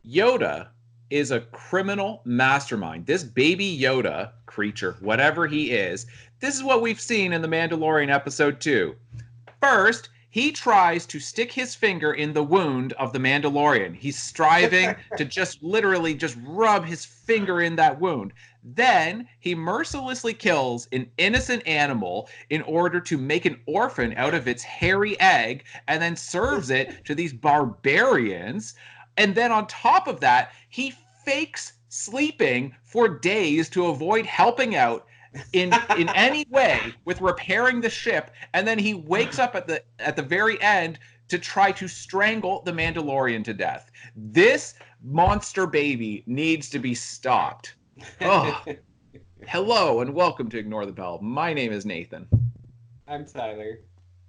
Yoda is a criminal mastermind. This baby Yoda creature, whatever he is, this is what we've seen in The Mandalorian episode 2. First, he tries to stick his finger in the wound of the Mandalorian. He's striving to just literally just rub his finger in that wound. Then he mercilessly kills an innocent animal in order to make an orphan out of its hairy egg and then serves it to these barbarians. And then on top of that, he fakes sleeping for days to avoid helping out in any way with repairing the ship, and then he wakes up at the very end to try to strangle the Mandalorian to death. This monster baby needs to be stopped. Oh, hello and welcome to Ignore the Bell. My name is Nathan. I'm Tyler.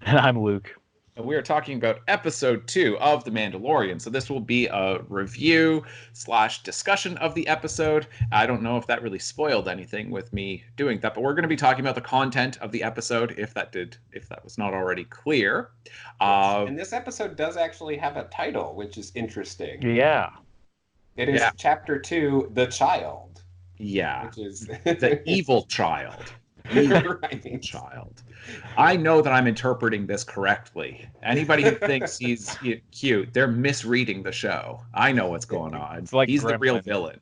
And I'm Luke. And we are talking about episode 2 of The Mandalorian. So this will be a review / discussion of the episode. I don't know if that really spoiled anything with me doing that, but we're going to be talking about the content of the episode, if that was not already clear. And this episode does actually have a title, which is interesting. Yeah. It is Chapter 2, The Child. Yeah. Which is the evil child. Evil child. I know that I'm interpreting this correctly. Anybody who thinks he's cute, they're misreading the show. I know what's going on. It's like he's the real villain.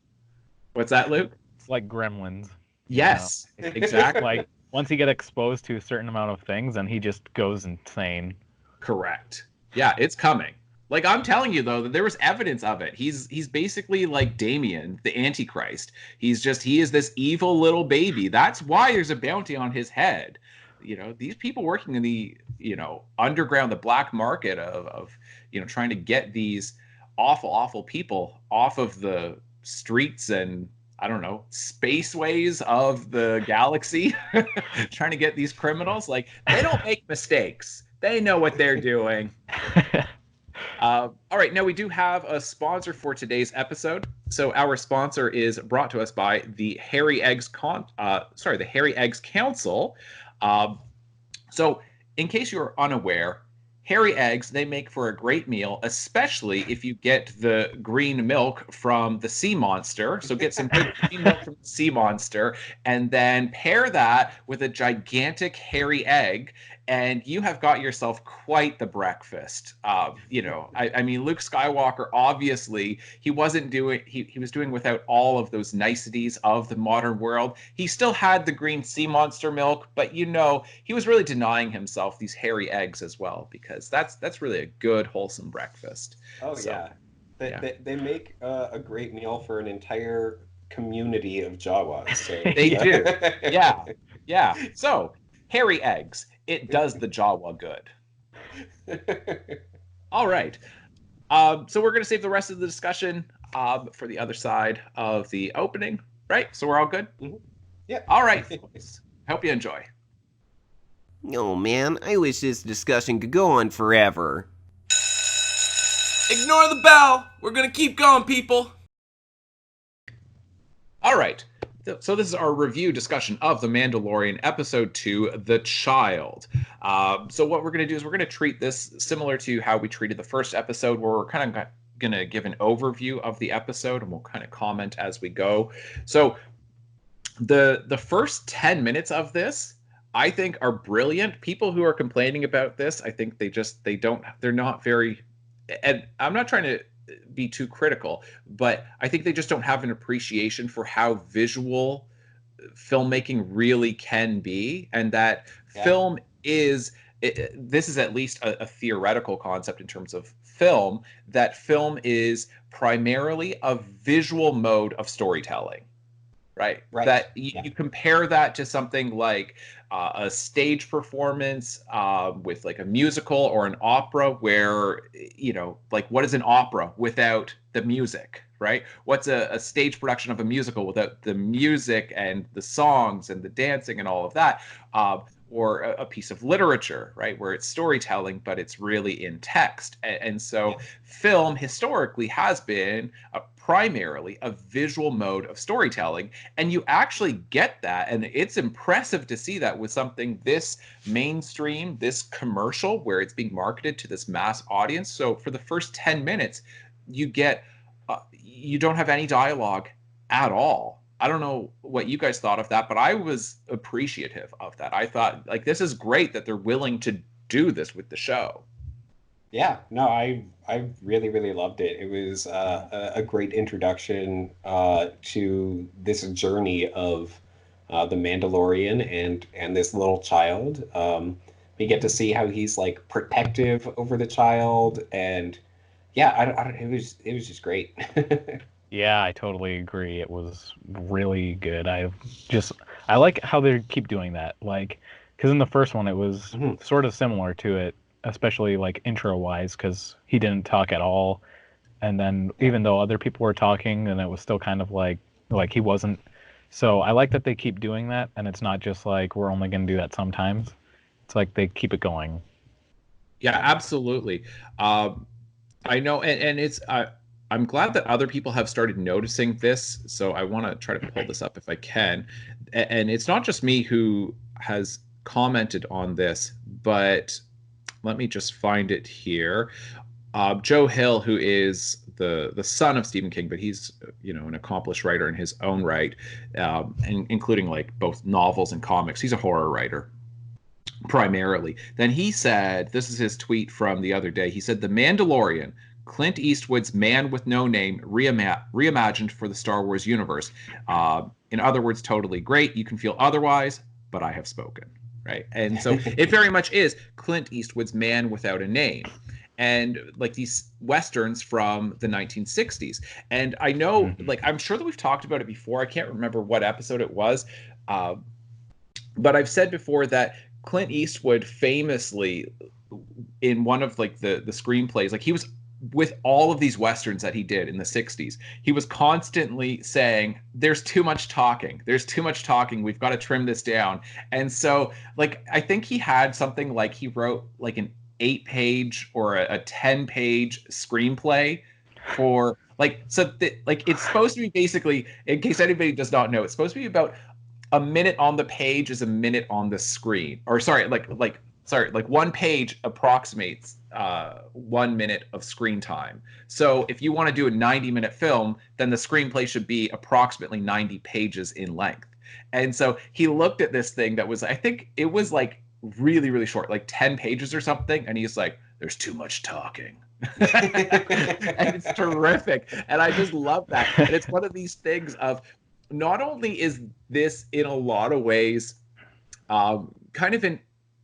What's that, Luke? It's like Gremlins. Yes, exactly. Like once he gets exposed to a certain amount of things, and he just goes insane. Correct. Yeah, it's coming. Like, I'm telling you, though, that there was evidence of it. He's basically like Damien, the Antichrist. He is this evil little baby. That's why there's a bounty on his head. You know, these people working in the, underground, the black market of trying to get these awful people off of the streets and, I don't know, spaceways of the galaxy, trying to get these criminals. Like, they don't make mistakes. They know what they're doing. All right, now we do have a sponsor for today's episode. So our sponsor is brought to us by the Hairy Eggs the Hairy Eggs Council. So in case you're unaware, hairy eggs, they make for a great meal, especially if you get the green milk from the sea monster. So get some good green milk from the sea monster and then pair that with a gigantic hairy egg, and you have got yourself quite the breakfast. I mean, Luke Skywalker, obviously, he was doing without all of those niceties of the modern world. He still had the green sea monster milk, but he was really denying himself these hairy eggs as well, because that's really a good, wholesome breakfast. Oh, so, They make a great meal for an entire community of Jawas. So. They do. Yeah. So, hairy eggs. It does the Jawa good. All right. So we're going to save the rest of the discussion for the other side of the opening, right? So we're all good? Mm-hmm. Yeah. All right, folks. Hope you enjoy. Oh, man, I wish this discussion could go on forever. Ignore the bell. We're going to keep going, people. All right. So this is our review discussion of The Mandalorian, Episode 2, The Child. So what we're going to do is we're going to treat this similar to how we treated the first episode, where we're kind of going to give an overview of the episode, and we'll kind of comment as we go. So the first 10 minutes of this, I think, are brilliant. People who are complaining about this, I think they're not very, and I'm not trying to be too critical, but I think they just don't have an appreciation for how visual filmmaking really can be, and that film is, this is at least a theoretical concept in terms of film, that film is primarily a visual mode of storytelling. Right. That you compare that to something like a stage performance with like a musical or an opera, where, like, what is an opera without the music, right? What's a stage production of a musical without the music and the songs and the dancing and all of that? Or a piece of literature, right, where it's storytelling, but it's really in text. And so film historically has been primarily a visual mode of storytelling, and you actually get that, and it's impressive to see that with something this mainstream, this commercial, where it's being marketed to this mass audience. So for the first 10 minutes, you get you don't have any dialogue at all. I don't know what you guys thought of that, but I was appreciative of that. I thought, like, this is great that they're willing to do this with the show. Yeah, no, I really really loved it. It was a great introduction to this journey of the Mandalorian and this little child. We get to see how he's like protective over the child, and yeah, I don't, it was just great. Yeah, I totally agree. It was really good. I like how they keep doing that. Like, because in the first one, it was sort of similar to it, especially like intro wise, because he didn't talk at all. And then even though other people were talking, and it was still kind of like he wasn't. So I like that they keep doing that, and it's not just like we're only going to do that sometimes. It's like they keep it going. Yeah, absolutely. I know, and it's I'm glad that other people have started noticing this. So I want to try to pull this up if I can. And it's not just me who has commented on this, but let me just find it here. Joe Hill, who is the son of Stephen King, but he's an accomplished writer in his own right, and including like both novels and comics. He's a horror writer primarily. Then he said, this is his tweet from the other day. He said, "The Mandalorian, Clint Eastwood's Man with No Name, reimagined for the Star Wars universe. In other words, totally great. You can feel otherwise, but I have spoken." Right. And so it very much is Clint Eastwood's Man Without a Name. And like these Westerns from the 1960s. And I know, like, I'm sure that we've talked about it before. I can't remember what episode it was. But I've said before that Clint Eastwood famously, in one of like the screenplays, like he was with all of these Westerns that he did in the 60s, he was constantly saying, there's too much talking. There's too much talking. We've got to trim this down. And so, like, I think he had something like he wrote like an 8-page or a 10-page screenplay for like, so like it's supposed to be basically, in case anybody does not know, it's supposed to be about a minute on the page is a minute on the screen. Or sorry, like one page approximates 1 minute of screen time. So if you want to do a 90-minute film, then the screenplay should be approximately 90 pages in length. And so he looked at this thing that was, I think it was like really, really short, like 10 pages or something. And he's like, there's too much talking. And it's terrific. And I just love that. And it's one of these things of, not only is this in a lot of ways kind of an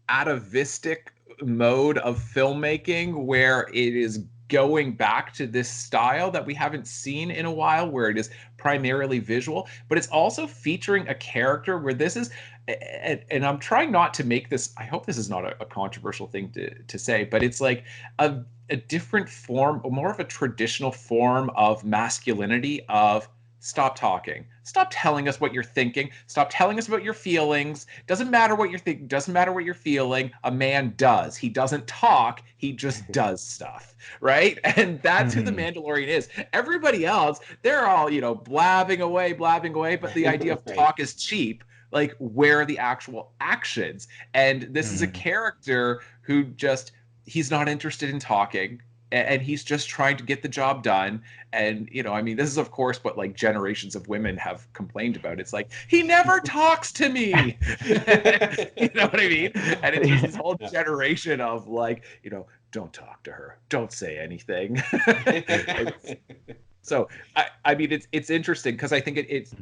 atavistic mode of filmmaking where it is going back to this style that we haven't seen in a while, where it is primarily visual, but it's also featuring a character where this is, and I'm trying not to make this, I hope this is not a controversial thing to say, but it's like a different form, more of a traditional form of masculinity of stop talking. Stop telling us what you're thinking. Stop telling us about your feelings. Doesn't matter what you're thinking. Doesn't matter what you're feeling. A man does. He doesn't talk. He just does stuff, right? And that's who the Mandalorian is. Everybody else, they're all, blabbing away. But the idea of talk is cheap. Like, where are the actual actions? And this is a character who he's not interested in talking. And he's just trying to get the job done. And, I mean, this is, of course, what like generations of women have complained about. It's like, he never talks to me. You know what I mean? And it's just this whole generation of like, don't talk to her. Don't say anything. So, I mean, it's interesting because I think it's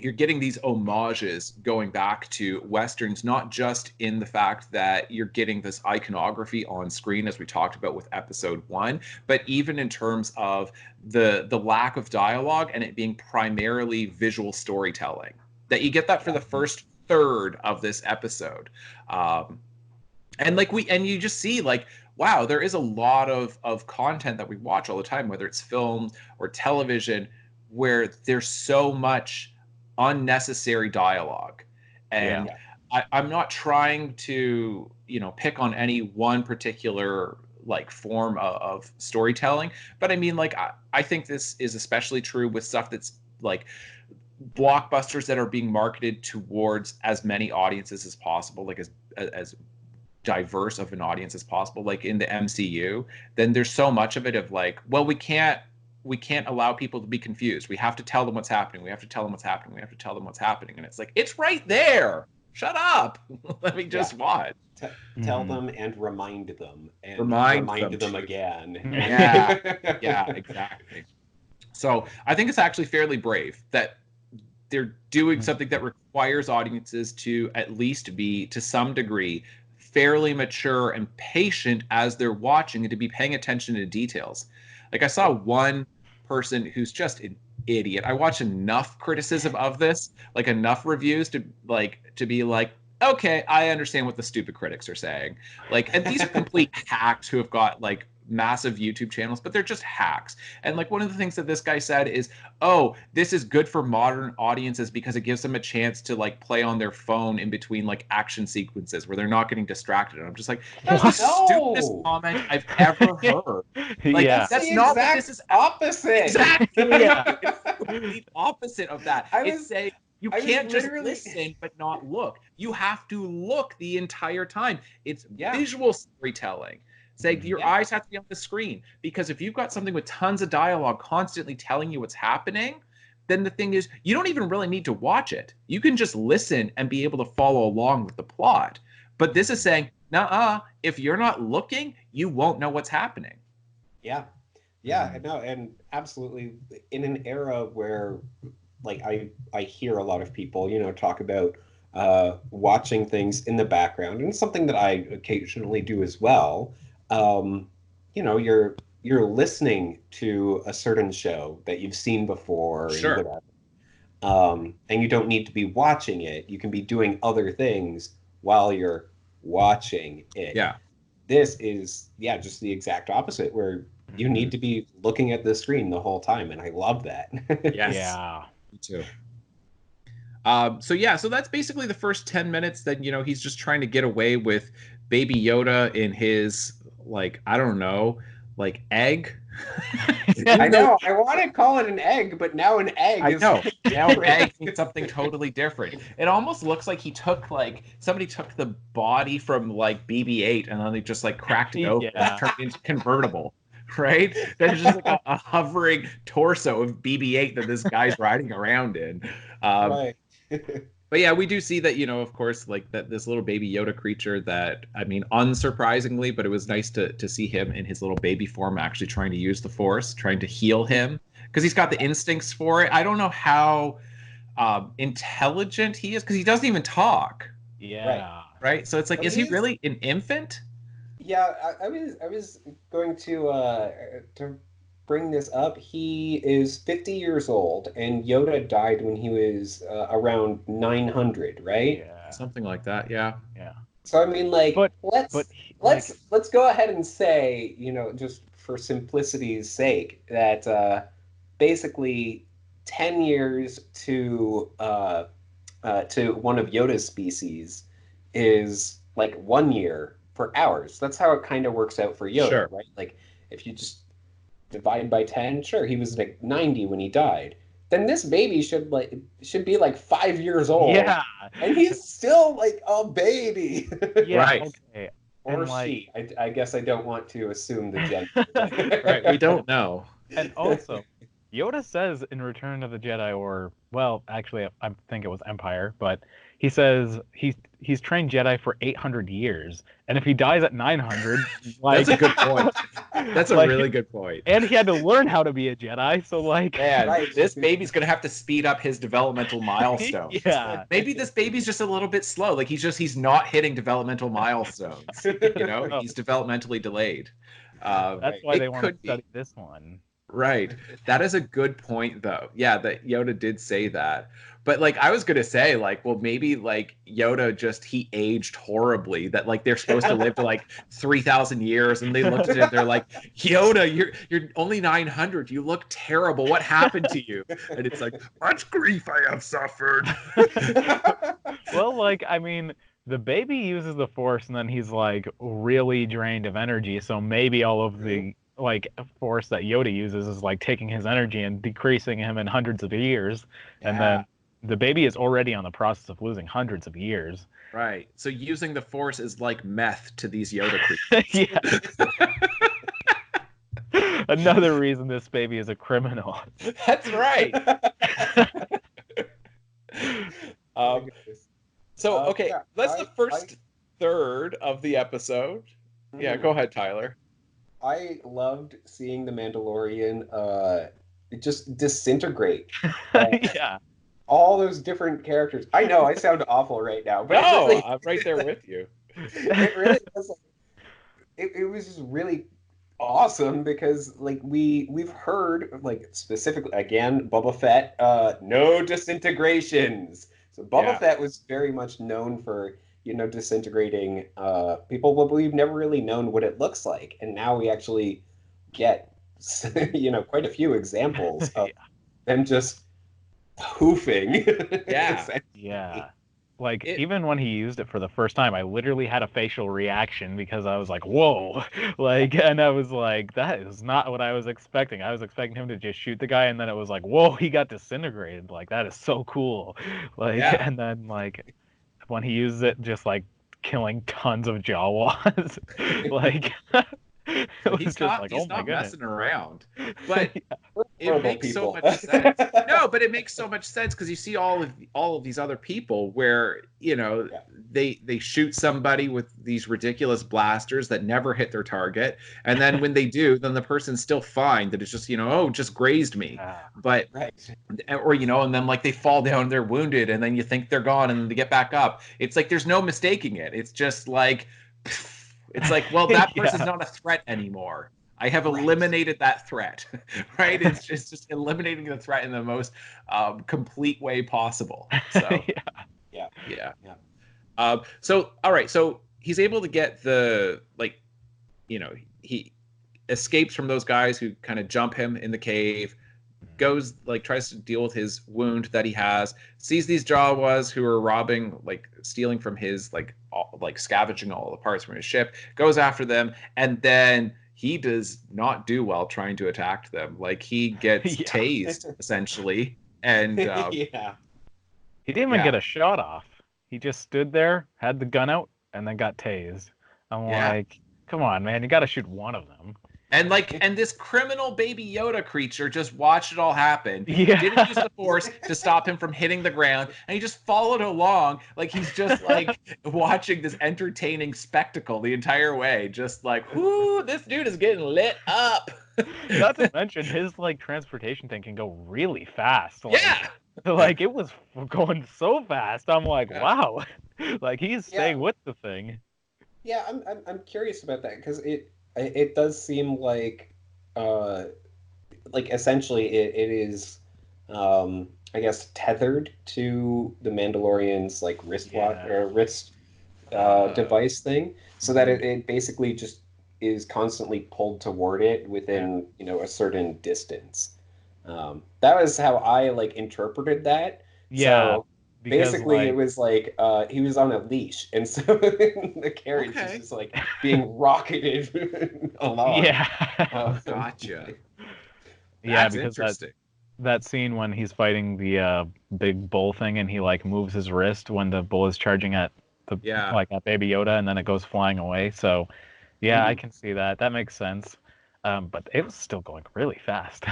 you're getting these homages going back to Westerns, not just in the fact that you're getting this iconography on screen, as we talked about with episode 1, but even in terms of the lack of dialogue and it being primarily visual storytelling. That you get that for the first third of this episode. And you just see like, wow, there is a lot of content that we watch all the time, whether it's film or television, where there's so much unnecessary dialogue. And I'm not trying to pick on any one particular like form of storytelling, but I mean, like, I think this is especially true with stuff that's like blockbusters that are being marketed towards as many audiences as possible, like as diverse of an audience as possible, like in the MCU. Then there's so much of it of like, well, we can't we can't allow people to be confused. We have to tell them what's happening. We have to tell them what's happening. We have to tell them what's happening. And it's like, it's right there. Shut up. Let me just watch. Tell them and remind them and Remind them again. Yeah, exactly. So I think it's actually fairly brave that they're doing something that requires audiences to at least be, to some degree, fairly mature and patient as they're watching and to be paying attention to details. Like, I saw one person who's just an idiot. I watched enough criticism of this, like enough reviews to be like, okay, I understand what the stupid critics are saying. Like, and these are complete hacks who have got like massive YouTube channels, but they're just hacks. And like, one of the things that this guy said is, oh, this is good for modern audiences because it gives them a chance to like play on their phone in between like action sequences where they're not getting distracted. And I'm just like, that's the stupidest comment I've ever heard. Like, that's not what this is. Opposite. Exactly. Yeah. It's the complete opposite of that. It's saying you can't just listen but not look. You have to look the entire time. It's visual storytelling. Say your eyes have to be on the screen, because if you've got something with tons of dialogue constantly telling you what's happening, then the thing is, you don't even really need to watch it. You can just listen and be able to follow along with the plot. But this is saying, nuh-uh, if you're not looking, you won't know what's happening. Yeah, no, and absolutely, in an era where, like, I hear a lot of people, talk about watching things in the background, and it's something that I occasionally do as well. You're listening to a certain show that you've seen before, sure, and you don't need to be watching it. You can be doing other things while you're watching it. Yeah, this is just the exact opposite, where you need to be looking at the screen the whole time, and I love that. Yes. Yeah, me too. So that's basically the first 10 minutes that, he's just trying to get away with Baby Yoda in his, like, I don't know, like, egg. I know. I want to call it an egg, but now an egg I is know. Now an egg means something totally different. It almost looks like somebody took the body from like BB-8 and then they just like cracked it open and turned it into convertible. Right? There's just like a hovering torso of BB-8 that this guy's riding around in. Right. But yeah, we do see that, of course, like that this little baby Yoda creature that, I mean, unsurprisingly, but it was nice to see him in his little baby form actually trying to use the Force, trying to heal him, because he's got the instincts for it. I don't know how intelligent he is, because he doesn't even talk. Yeah. Right? So it's like, is he really an infant? Yeah, I was going to bring this up. He is 50 years old, and Yoda died when he was around 900, right? Yeah. Something like that. Yeah. Yeah. So I mean, like, let's go ahead and say, just for simplicity's sake, that basically 10 years to one of Yoda's species is like 1 year for ours. That's how it kind of works out for Yoda, Sure. right? Like, if you just divide by 10, sure, he was like 90 when he died. Then this baby should be like 5 years old. Yeah. And he's still like a baby. Yeah. Right. Okay. Or she. I guess I don't want to assume the gender. Right. We don't know. And also, Yoda says in Return of the Jedi, or, well, actually, I think it was Empire, but he says he's trained Jedi for 800 years, and if he dies at 900, like, that's a good point. That's a really good point. And he had to learn how to be a Jedi, so like, man, this baby's gonna have to speed up his developmental milestones. Yeah, maybe this baby's just a little bit slow. Like he's not hitting developmental milestones. He's developmentally delayed. That's why they want to study this one. Right. That is a good point, though. Yeah, that Yoda did say that. But like I was gonna say, like, well, maybe like Yoda he aged horribly. That like they're supposed to live to like 3,000 years, and they looked at it, they're like, Yoda, you're only 900. You look terrible. What happened to you? And it's like, much grief I have suffered. Well, like, I mean, the baby uses the Force, and then he's like really drained of energy. So maybe all of the like Force that Yoda uses is like taking his energy and decreasing him in hundreds of years, and then the baby is already on the process of losing hundreds of years. Right. So using the Force is like meth to these Yoda creatures. Yeah. Another reason this baby is a criminal. That's right. Oh, Um, goodness. so okay, Yeah, that's the first third of the episode. Yeah, go ahead, Tyler. I loved seeing the Mandalorian just disintegrate. Uh, Yeah. all those different characters. I know I sound awful right now, but it No, really, I'm right there with you. it really was like, it was just really awesome because like we've heard like specifically again Boba Fett no disintegrations. So Boba Yeah. Fett was very much known for disintegrating people, but we've never really known what it looks like, and now we actually get quite a few examples of them just poofing. Yeah. Yeah. Like, It even when he used it for the first time, I literally had a facial reaction because I was like, whoa. Like, and I was like, that is not what I was expecting. I was expecting him to just shoot the guy, and then it was like, whoa, he got disintegrated. Like, that is so cool. Like, yeah. and then, like, when he uses it, just like killing tons of Jawas. Like, it So was just like, oh he's my not goodness. messing around. But it Horrible makes so people. much sense. No, but it makes so much sense because you see all of these other people where Yeah. they shoot somebody with these ridiculous blasters that never hit their target, and then when they do, then the person's still fine. That it's just oh, just grazed me, Yeah. but Right. or and then like they fall down, they're wounded, and then you think they're gone, and then they get back up. It's like there's no mistaking it. It's just like it's like, well, that person's Yeah. not a threat anymore. I have Right. eliminated that threat, right? It's just eliminating the threat in the most complete way possible. So, Yeah. yeah. Yeah. So, all right. So he's able to get he escapes from those guys who kind of jump him in the cave, goes tries to deal with his wound that he has, sees these Jawas who are stealing from his scavenging all the parts from his ship, goes after them, and then he does not do well trying to attack them. Like he gets Yeah. tased essentially, and Yeah. He didn't even Yeah. get a shot off. He just stood there, had the gun out, and then got tased. I'm Yeah. like, come on, man, you got to shoot one of them. and this criminal baby Yoda creature just watched it all happen. Yeah. Didn't use the force to stop him from hitting the ground, and he just followed along like he's just like watching this entertaining spectacle the entire way. Just like, whoo, this dude is getting lit up. Not to mention his transportation thing can go really fast. Yeah. Like it was going so fast. I'm like, Yeah. wow. Like he's staying Yeah. with the thing. Yeah, I'm curious about that because it does seem like essentially it is I guess tethered to the Mandalorian's wristwatch Yeah. or wrist device thing, so that it basically just is constantly pulled toward it within a certain distance. That was how I interpreted that. Yeah. So Because basically, it was he was on a leash, and so the carriage Okay. is just being rocketed along. yeah. Gotcha. Yeah, That's because interesting. that scene when he's fighting the big bull thing and he moves his wrist when the bull is charging at the Yeah. at Baby Yoda, and then it goes flying away. So yeah, I Mhm. can see that. That makes sense. But it was still going really fast.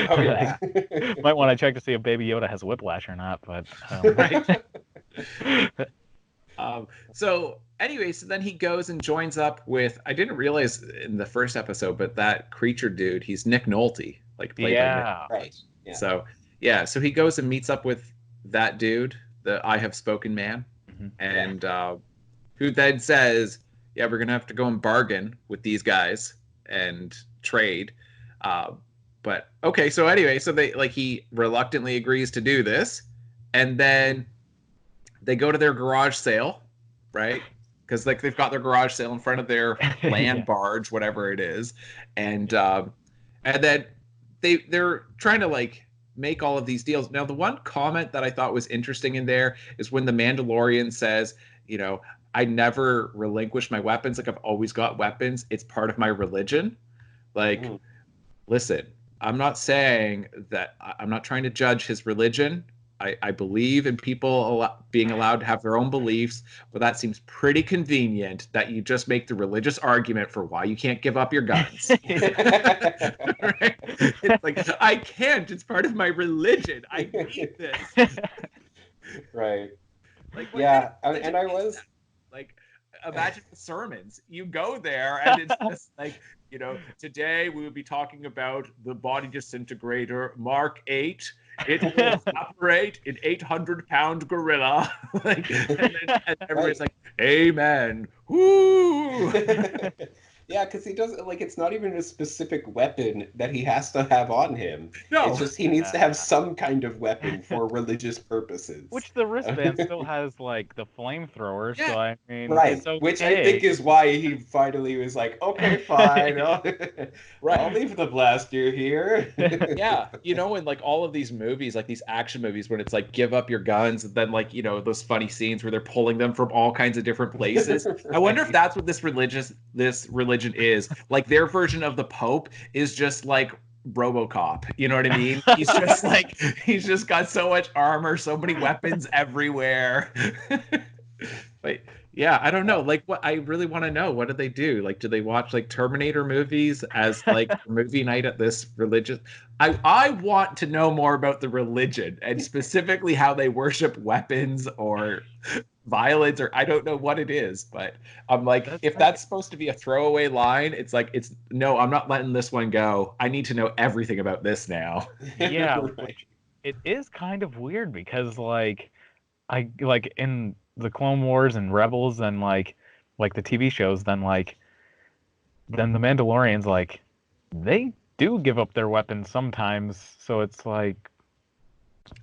Oh yeah. Might want to check to see if Baby Yoda has whiplash or not. But So anyway, so then he goes and joins up with, I didn't realize in the first episode, but that creature dude, he's Nick Nolte, played by Nick. yeah, Right. Yeah. So so he goes and meets up with that dude, the I Have Spoken man, Mhm. and who then says, yeah, we're gonna have to go and bargain with these guys and trade. But okay, so anyway, so he reluctantly agrees to do this, and then they go to their garage sale, right? Because they've got their garage sale in front of their land Yeah. barge, whatever it is, and then they're trying to make all of these deals. Now, the one comment that I thought was interesting in there is when the Mandalorian says, I never relinquish my weapons. I've always got weapons. It's part of my religion. Listen, I'm not saying that I'm not trying to judge his religion, I believe in people being allowed to have their own beliefs, but that seems pretty convenient that you just make the religious argument for why you can't give up your guns. Right? It's like, I can't. It's part of my religion. I need this. Right. Like, what kind Yeah, of and religion I is was. that? Like, imagine the sermons. You go there, and it's just like, today we will be talking about the body disintegrator, Mark 8. It will operate an 800-pound gorilla. Like, and everybody's Right. like, Amen. Woo! Yeah, because he doesn't like it's not even a specific weapon that he has to have on him. It's No. just he needs to have some kind of weapon for religious purposes. Which the wristband still has like the flamethrower, Yeah. so I mean Right, it's which I think okay. is why he finally was like, okay, fine, I'll, Right. I'll leave the blaster here. Yeah, in like all of these movies, like these action movies, when it's like give up your guns, and then like those funny scenes where they're pulling them from all kinds of different places. I wonder if Right. that's what this religion is. Like their version of the Pope is just like RoboCop. You know what I mean? He's just got so much armor, so many weapons everywhere. But yeah, I don't know. Like, what I really want to know, what do they do? Like, do they watch like Terminator movies as like movie night at this religious? I want to know more about the religion and specifically how they worship weapons or violence, or I don't know what it is. But I'm like, That's if like that's supposed to be a throwaway line, it's like it's no, I'm not letting this one go. I need to know everything about this now. yeah, Right. which it is kind of weird because like I like in the Clone Wars and Rebels and like the TV shows, then the Mandalorians like they do give up their weapons sometimes, so it's like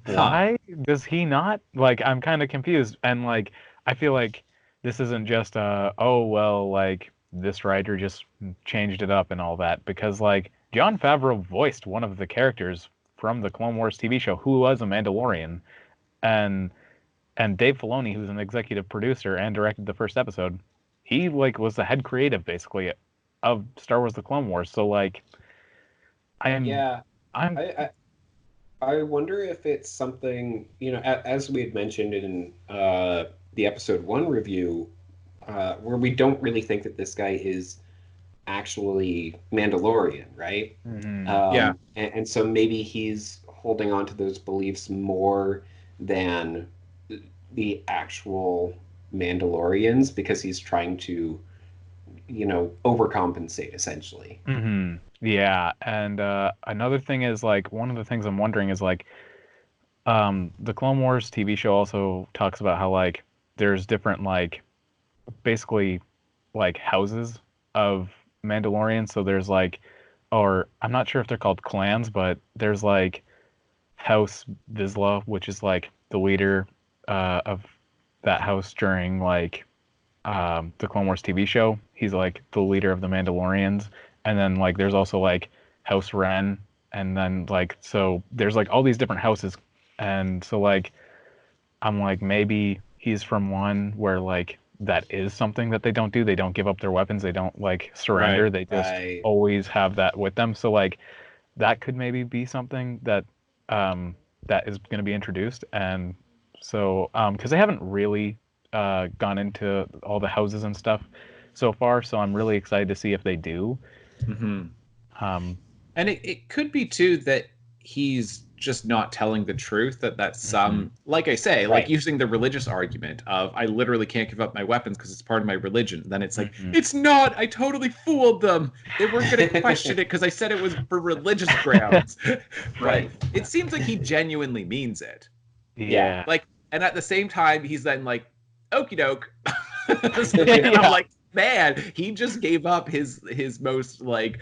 why does he not? Like I'm kind of confused, and like I feel like this isn't just oh well, like this writer just changed it up and all that, because like Jon Favreau voiced one of the characters from the Clone Wars TV show who was a Mandalorian, and Dave Filoni, who's an executive producer and directed the first episode, he like was the head creative basically of Star Wars: The Clone Wars. So like Yeah, I'm I, I wonder if it's something, as we had mentioned in the episode one review, where we don't really think that this guy is actually Mandalorian, right? mhm. Yeah. And so maybe he's holding on to those beliefs more than the actual Mandalorians because he's trying to, overcompensate essentially. Yeah, and another thing is like one of the things I'm wondering is like the Clone Wars TV show also talks about how like there's different like basically like houses of Mandalorians. So there's like, or I'm not sure if they're called clans, but there's like House Vizsla, which is like the leader of that house during like the Clone Wars TV show. He's like the leader of the Mandalorians, and then like there's also like House Ren, and then like so there's like all these different houses, and so like I'm like maybe he's from one where like that is something that they don't do. They don't give up their weapons. They don't like surrender. Right. They just Right. always have that with them. So like that could maybe be something that that is going to be introduced. And so because they haven't really gone into all the houses and stuff so far, so I'm really excited to see if they do. Mm-hmm. Um, And it could be too that he's just not telling the truth, that's some, like I say, like Right. using the religious argument of I literally can't give up my weapons because it's part of my religion. Then it's like, Mhm. it's not. I totally fooled them. They weren't going to question it because I said it was for religious grounds. Right. But it seems like he genuinely means it. yeah. Like, and at the same time, he's then like, okie doke. And Yeah. I'm like, man, he just gave up his most like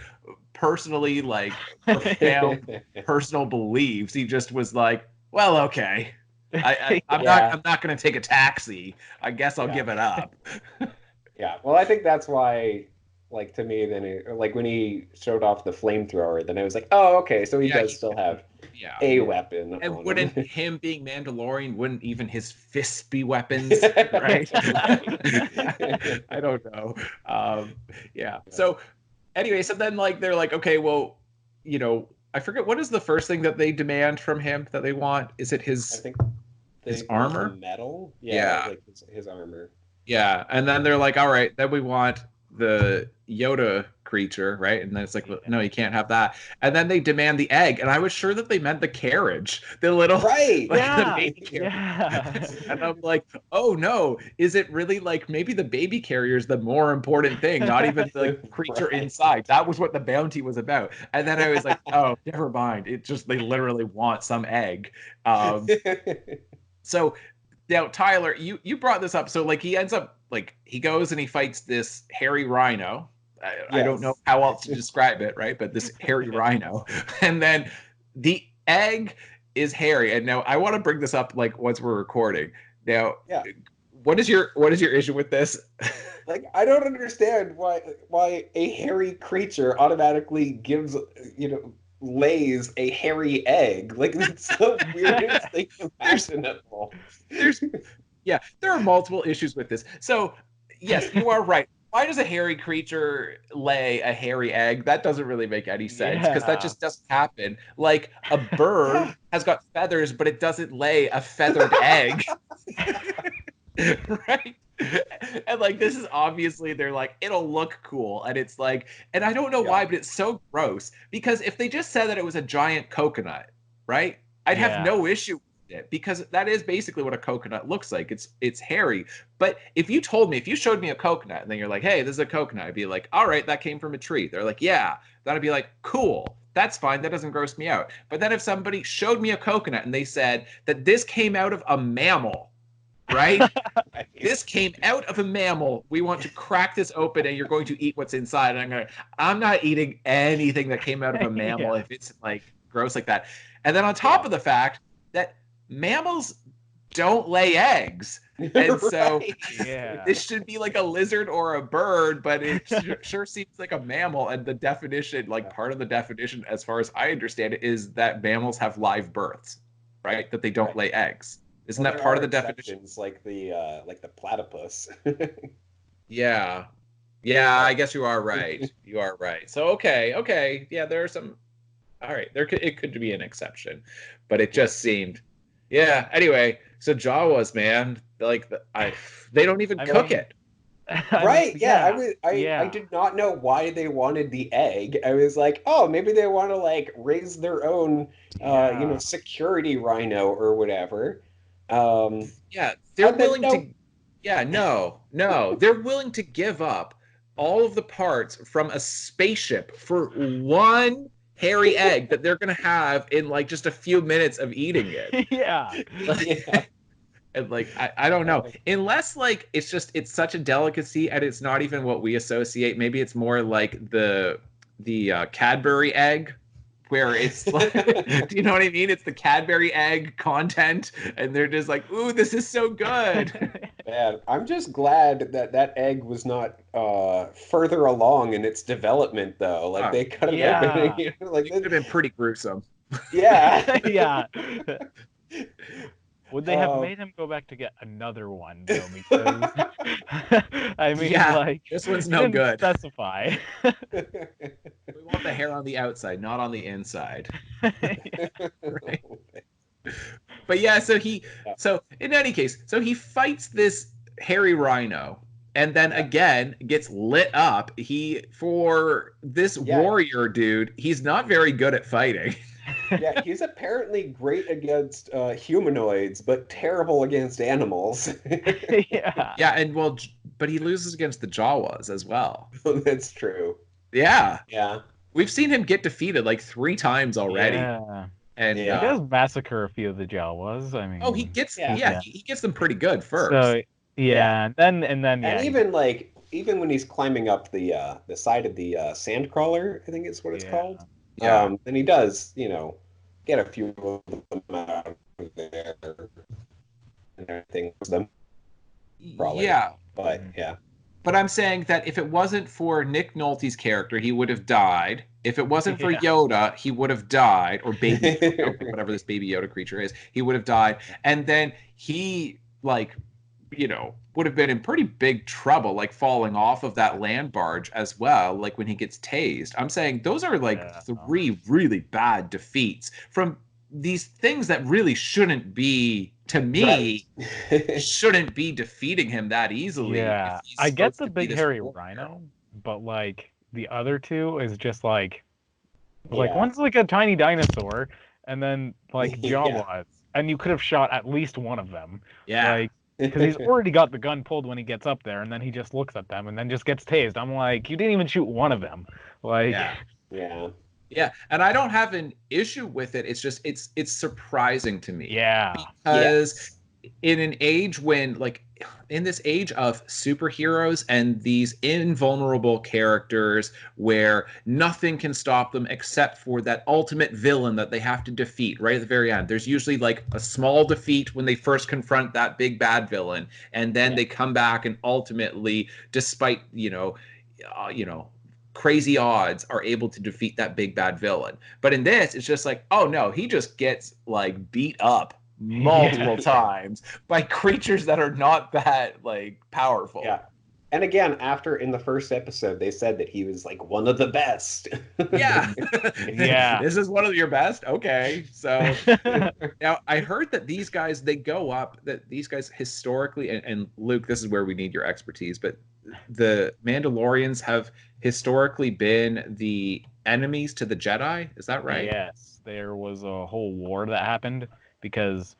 personally like profound personal beliefs. He just was like, well, okay. I'm Yeah. not gonna take a taxi. I guess I'll Yeah. give it up. Yeah. Well, I think that's why, like to me, like when he showed off the flamethrower, then I was like, oh, okay, so he Yeah, does still have Yeah. a weapon. And on wouldn't him. him being Mandalorian, wouldn't even his fists be weapons, right? I don't know. Yeah. So anyway, so then like they're like, okay, well, I forget, what is the first thing that they demand from him that they want? Is it I his think his they want the armor? metal. Yeah, Yeah. like his armor. Yeah, and then they're like, all right, then we want the Yoda creature, right? And then it's like, well, no, Yeah. you can't have that. And then they demand the egg, and I was sure that they meant the carriage, the little, Right. like the Yeah. baby carriage. Yeah. And I'm like, oh no, is it really like maybe the baby carrier is the more important thing, not even the creature Right. inside? That was what the bounty was about. And then I was like, oh, never mind. It just they literally want some egg. So now, Tyler, you brought this up. So like he ends up like he goes and he fights this hairy rhino. I don't know Yes. how else to describe it, right? But this hairy rhino, and then the egg is hairy. And now I want to bring this up like once we're recording. Now, Yeah. what is your issue with this? Like I don't understand why a hairy creature automatically gives lays a hairy egg. Like that's the weirdest thing imaginable. There's Yeah, there are multiple issues with this. So, yes, you are right. Why does a hairy creature lay a hairy egg? That doesn't really make any sense because that Yeah. just doesn't happen. Like a bird has got feathers, but it doesn't lay a feathered egg, right? And like this is obviously they're like it'll look cool, and it's like, and I don't know Yeah. why, but it's so gross because if they just said that it was a giant coconut, right? I'd have Yeah. no issue it because that is basically what a coconut looks like. It's hairy. But if you showed me a coconut and then you're like, hey, this is a coconut, I'd be like, all right, that came from a tree. They're like, yeah. Then I'd be like, cool. That's fine. That doesn't gross me out. But then if somebody showed me a coconut and they said that this came out of a mammal, right? This came out of a mammal. We want to crack this open and you're going to eat what's inside. And I'm not eating anything that came out of a mammal Yeah. if it's like gross like that. And then on top of the fact that mammals don't lay eggs. And so Right. Yeah. this should be like a lizard or a bird, but it sure seems like a mammal. And the definition, like part of the definition, as far as I understand it, is that mammals have live births, right? That they don't Right. lay eggs. Isn't Well, that there part are of the definition? exceptions, like the platypus. Yeah. Yeah, I But guess you are right. You are right. So okay. Yeah, there are some all right, it could be an exception, but it just seemed yeah. Anyway, so Jawas, man, like they don't even I cook mean, it. right, yeah, I Yeah. did not know why they wanted the egg. I was like, oh, maybe they want to like raise their own Yeah. security rhino or whatever. Um, Yeah, they're and then willing no, to. Yeah, no, they're willing to give up all of the parts from a spaceship for one hairy egg that they're gonna have in like just a few minutes of eating it. Yeah. yeah, And like I don't know, unless like it's such a delicacy and it's not even what we associate. Maybe it's more like the Cadbury egg, where it's like, do you know what I mean? It's the Cadbury egg content, and they're just like, ooh, this is so good. man, I'm just glad that that egg was not further along in its development though. Like Oh, they could have Yeah. been like it could have been pretty gruesome. yeah. Yeah. Would they have Um, made him go back to get another one though? Because I mean, Yeah, like this one's he no didn't good. specify. We want the hair on the outside, not on the inside. Right. But yeah, so in any case, so he fights this hairy rhino and then Yeah. again gets lit up. For this Yeah. warrior dude, he's not very good at fighting. Yeah, he's apparently great against humanoids, but terrible against animals. Yeah. Yeah, and well, but he loses against the Jawas as well. That's true. Yeah, Yeah. we've seen him get defeated like 3 times already. Yeah. And Yeah. He does massacre a few of the Jawas. I mean, oh, he gets Yeah. he gets them pretty good first. so yeah, and then yeah, And even when he's climbing up the side of the sandcrawler, I think is what it's Yeah. called. Yeah. Then he does, get a few of them out of there and everything with them. Probably. Yeah, But yeah. but I'm saying that if it wasn't for Nick Nolte's character, he would have died. If it wasn't for Yeah. Yoda, he would have died, or baby Yoda, whatever this baby Yoda creature is, he would have died. And then he like would have been in pretty big trouble, like falling off of that land barge as well, like when he gets tased. I'm saying those are like Yeah. three really bad defeats from these things that really shouldn't be, to me, Right. shouldn't be defeating him that easily if Yeah, he's I get supposed the to be big this hairy war hero. rhino, but like the other two is just like Yeah. one's like a tiny dinosaur, and then like Yeah. Jawas, and you could have shot at least one of them, Yeah. like because he's already got the gun pulled when he gets up there, and then he just looks at them and then just gets tased. I'm like, you didn't even shoot one of them, like Yeah. Yeah. Yeah, and I don't have an issue with it. It's just it's surprising to me yeah, because Yes. in an age when, like, in this age of superheroes and these invulnerable characters where nothing can stop them except for that ultimate villain that they have to defeat right at the very end. There's usually like a small defeat when they first confront that big bad villain, and then Yeah. they come back and ultimately, despite crazy odds, are able to defeat that big bad villain. But in this, it's just like, oh no, he just gets like beat up multiple yeah, times by creatures that are not that like powerful. Yeah. And again, after in the first episode, they said that he was like one of the best. Yeah. yeah. This is one of your best. Okay. So now I heard that these guys, they go up, that these guys historically, and Luke, this is where we need your expertise, but the Mandalorians have historically been the enemies to the Jedi. Is that right? Yes, there was a whole war that happened because,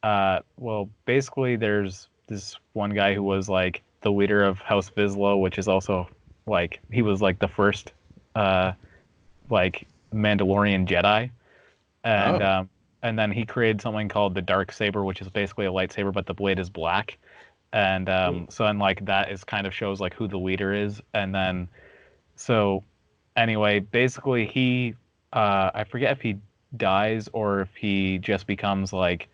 well, basically, there's this one guy who was like the leader of House Vizsla, which is also like he was like the first, uh, like Mandalorian Jedi, and Oh. um, and then he created something called the dark saber, which is basically a lightsaber, but the blade is black, and so and like that is kind of shows like who the leader is, and then so anyway, basically he I forget if he dies or if he just becomes like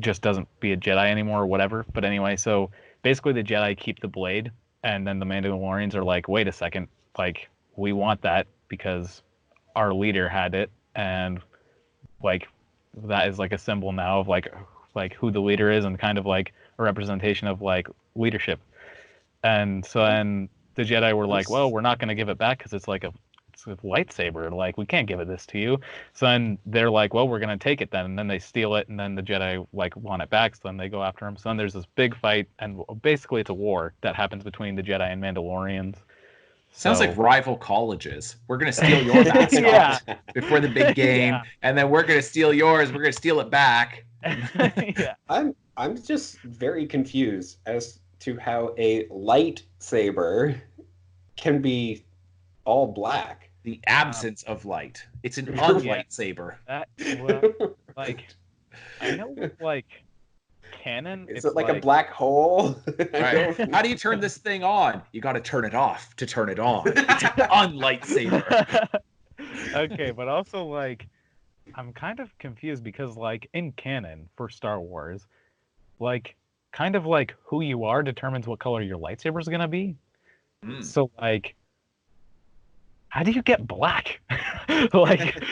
just doesn't be a Jedi anymore or whatever. But anyway, so basically the Jedi keep the blade and then the Mandalorians are like, wait a second, like we want that because our leader had it and like that is like a symbol now of like who the leader is and kind of like a representation of like leadership. And so then the Jedi were like, well, we're not going to give it back because it's a lightsaber. Like, we can't give it this to you. So then they're like, well, we're going to take it then. And then they steal it. And then the Jedi, like, want it back. So then they go after him. So then there's this big fight. And basically, it's a war that happens between the Jedi and Mandalorians. Sounds So, like rival colleges. We're going to steal your mascot yeah. before the big game, Yeah. and then we're going to steal yours. We're going to steal it back. yeah. I'm just very confused as to how a lightsaber can be all black. The absence of light. It's an Yeah. unlightsaber. That, well, like, I know with, like, canon, Is it's it like a black hole? Right. How do you turn this thing on? You got to turn it off to turn it on. It's an unlightsaber. okay, but also like I'm kind of confused because like in canon for Star Wars, like kind of like who you are determines what color your lightsaber is gonna be. Mm. So like how do you get black? like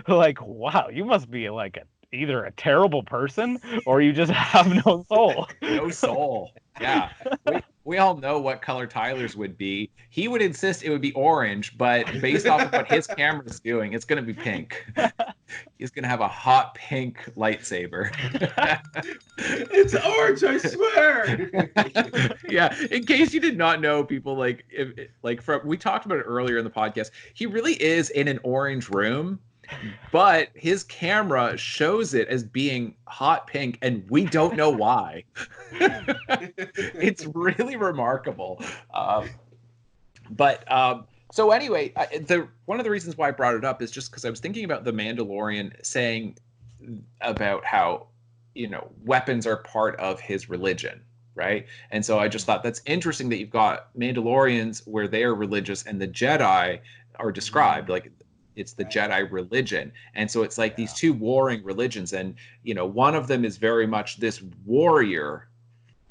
like wow, you must be like either a terrible person or you just have no soul. No soul. Yeah. We all know what color Tyler's would be. He would insist it would be orange, but based off of what his camera's doing, it's going to be pink. He's going to have a hot pink lightsaber. It's orange, I swear. Yeah, in case you did not know, people, we talked about it earlier in the podcast. He really is in an orange room, but his camera shows it as being hot pink, and we don't know why. It's really remarkable. So anyway, one of the reasons why I brought it up is just because I was thinking about the Mandalorian saying about how weapons are part of his religion, right? And so I just thought that's interesting that you've got Mandalorians where they are religious and the Jedi are described like it's the Jedi religion. And so it's like these two warring religions, and one of them is very much this warrior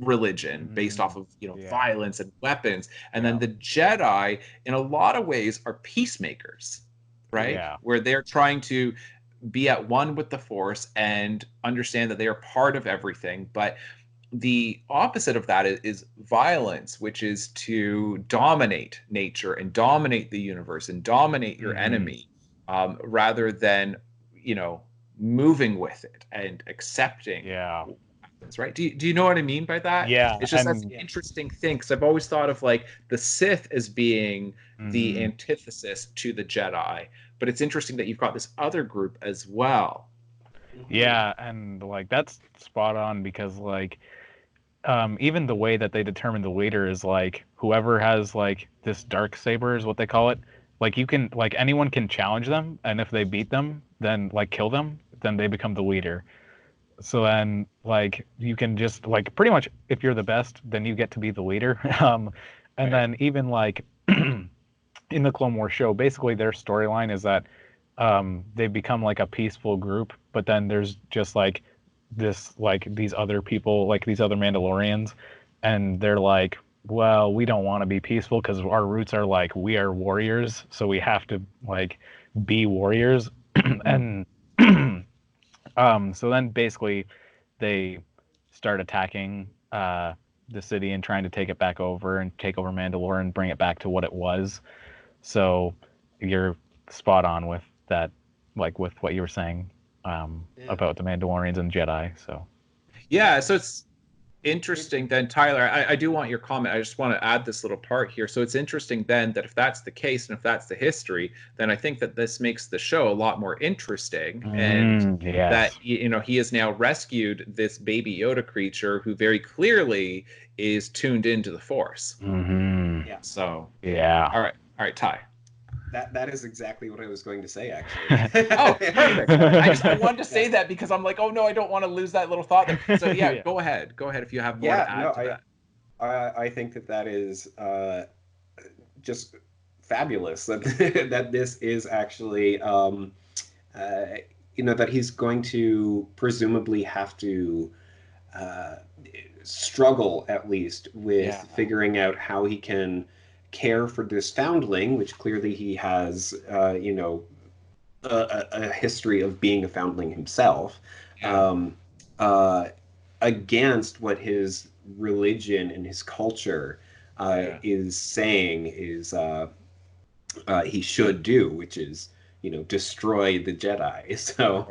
religion based off of violence and weapons, and then the Jedi in a lot of ways are peacemakers, right? Where they're trying to be at one with the Force and understand that they are part of everything. But the opposite of that is violence, which is to dominate nature and dominate the universe and dominate your enemy, rather than, moving with it and accepting. Yeah. That's right. Do you know what I mean by that? Yeah. It's just that's an interesting thing, because I've always thought of like the Sith as being the antithesis to the Jedi, but it's interesting that you've got this other group as well. Yeah, and like that's spot on, because like even the way that they determine the leader is like whoever has like this dark saber is what they call it. Like you can like anyone can challenge them, and if they beat them, then like kill them, then they become the leader. So then like you can just like pretty much if you're the best, then you get to be the leader. And then even like in the Clone Wars show, basically their storyline is that they've become like a peaceful group, but then there's just like this like these other people, like these other Mandalorians, and they're like, well, we don't want to be peaceful because our roots are like we are warriors, so we have to like be warriors. And so then basically they start attacking the city and trying to take it back over and take over Mandalore and bring it back to what it was. So you're spot on with that, like with what you were saying about the Mandalorians and Jedi. So yeah, so it's interesting then, Tyler. I do want your comment. I just want to add this little part here. So it's interesting then that if that's the case and if that's the history, then I think that this makes the show a lot more interesting. And yes. that he has now rescued this baby Yoda creature who very clearly is tuned into the Force. Yeah. So yeah. All right, Ty. That is exactly what I was going to say, actually. Oh, perfect. I wanted to say that because I'm like, oh no, I don't want to lose that little thought there. So yeah, Go ahead if you have more to add to that. I think that is just fabulous that that this is actually that he's going to presumably have to struggle at least with figuring out how he can care for this foundling, which clearly he has, a history of being a foundling himself, against what his religion and his culture is saying is he should do, which is, destroy the Jedi. So,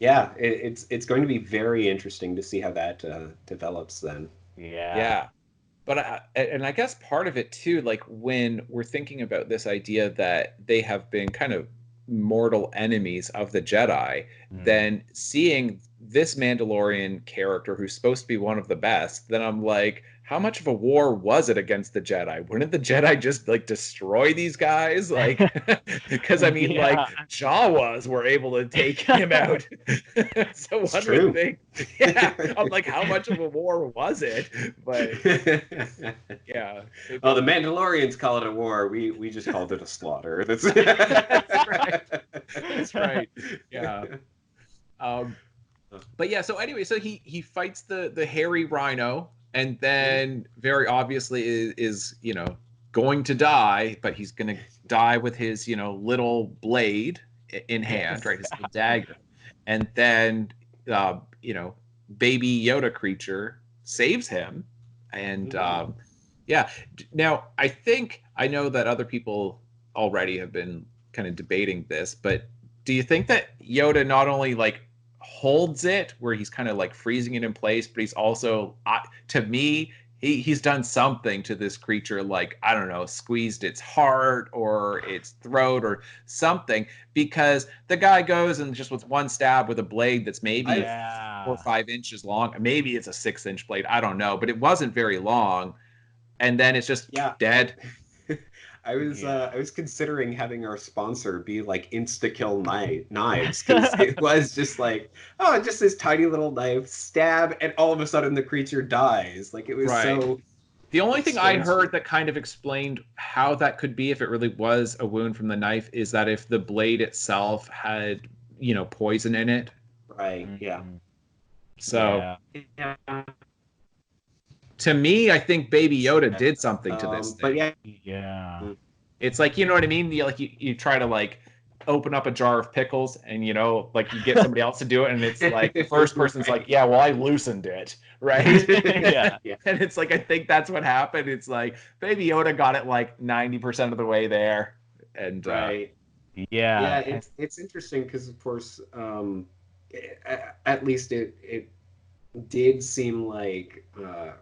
it's going to be very interesting to see how that develops then. Yeah. But I guess part of it too, like when we're thinking about this idea that they have been kind of mortal enemies of the Jedi, then seeing this Mandalorian character who's supposed to be one of the best, then I'm like, how much of a war was it against the Jedi? Wouldn't the Jedi just like destroy these guys? Like, because I mean, like Jawas were able to take him out. So one would think, I'm like, how much of a war was it? But yeah. Well, the Mandalorians call it a war. We just called it a slaughter. That's right. That's right. Yeah. But yeah. So anyway, so he fights the hairy rhino. And then very obviously is going to die, but he's going to die with his, little blade in hand, right? His little dagger. And then, baby Yoda creature saves him. And now I know that other people already have been kind of debating this, but do you think that Yoda not only like holds it where he's kind of like freezing it in place, but he's also to me he's done something to this creature, like I don't know, squeezed its heart or its throat or something, because the guy goes and just with one stab with a blade that's maybe 4 or 5 inches long, maybe it's a 6-inch blade, I don't know, but it wasn't very long, and then it's just dead. I was considering having our sponsor be like Insta-Kill knives, because it was just like, just this tiny little knife, stab, and all of a sudden the creature dies. Like it was so. The only thing I heard that kind of explained how that could be if it really was a wound from the knife is that if the blade itself had, poison in it. Right. Yeah. So. Yeah. To me, I think Baby Yoda did something to this thing. But it's like, you know what I mean? You try to like open up a jar of pickles and like you get somebody else to do it, and it's like the first person's like, yeah, well, I loosened it, right? Yeah. And it's like, I think that's what happened. It's like Baby Yoda got it like 90% of the way there, and Right. Yeah. Yeah, it's interesting because, of course, at least it did seem like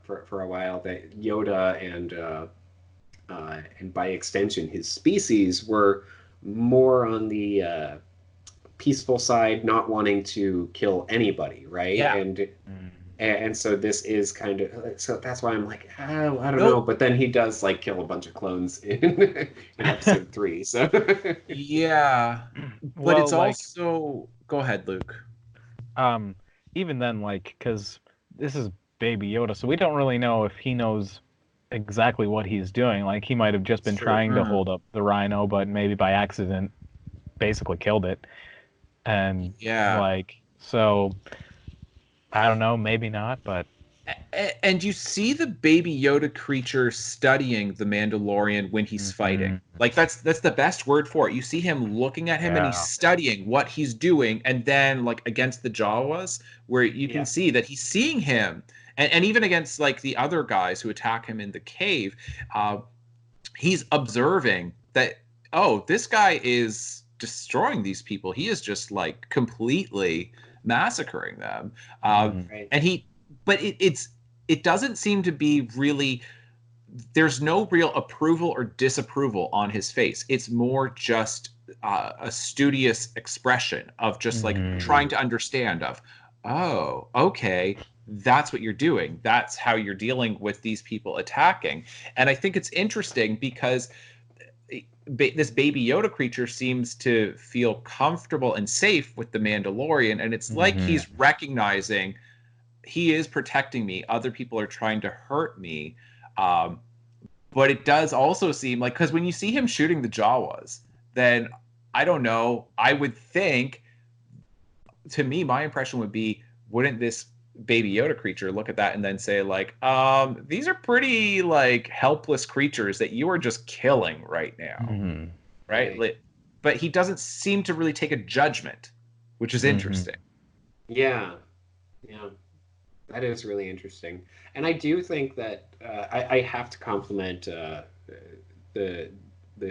for a while that Yoda and by extension his species were more on the peaceful side, not wanting to kill anybody, right? yeah. And so this is kind of, so that's why I'm like, I don't know. Nope. But then he does like kill a bunch of clones in episode 3. So Yeah, but Well, it's like, also, go ahead, Luke. even then, like, because this is Baby Yoda, so we don't really know if he knows exactly what he's doing. Like, he might have just been It's true. trying to Mhm. hold up the rhino, but maybe by accident basically killed it. And Yeah. like, so I don't know, maybe not, but And you see the Baby Yoda creature studying the Mandalorian when he's fighting. Like, that's the best word for it. You see him looking at him and he's Yeah. studying what he's doing, and then like against the Jawas, where you can Yeah. see that he's seeing him, and even against like the other guys who attack him in the cave, he's observing that, oh, this guy is destroying these people. He is just like completely massacring them. Right. And it doesn't seem to be really, there's no real approval or disapproval on his face. It's more just a studious expression of just like trying to understand of, oh, okay, that's what you're doing. That's how you're dealing with these people attacking. And I think it's interesting because this Baby Yoda creature seems to feel comfortable and safe with the Mandalorian, and it's like he's recognizing he is protecting me. Other people are trying to hurt me. But it does also seem like, because when you see him shooting the Jawas, then I don't know. I would think, to me, my impression would be, wouldn't this Baby Yoda creature look at that and then say, like, these are pretty like helpless creatures that you are just killing right now, right? Right. But he doesn't seem to really take a judgment, which is interesting. Yeah. Yeah. That is really interesting. And I do think that I have to compliment the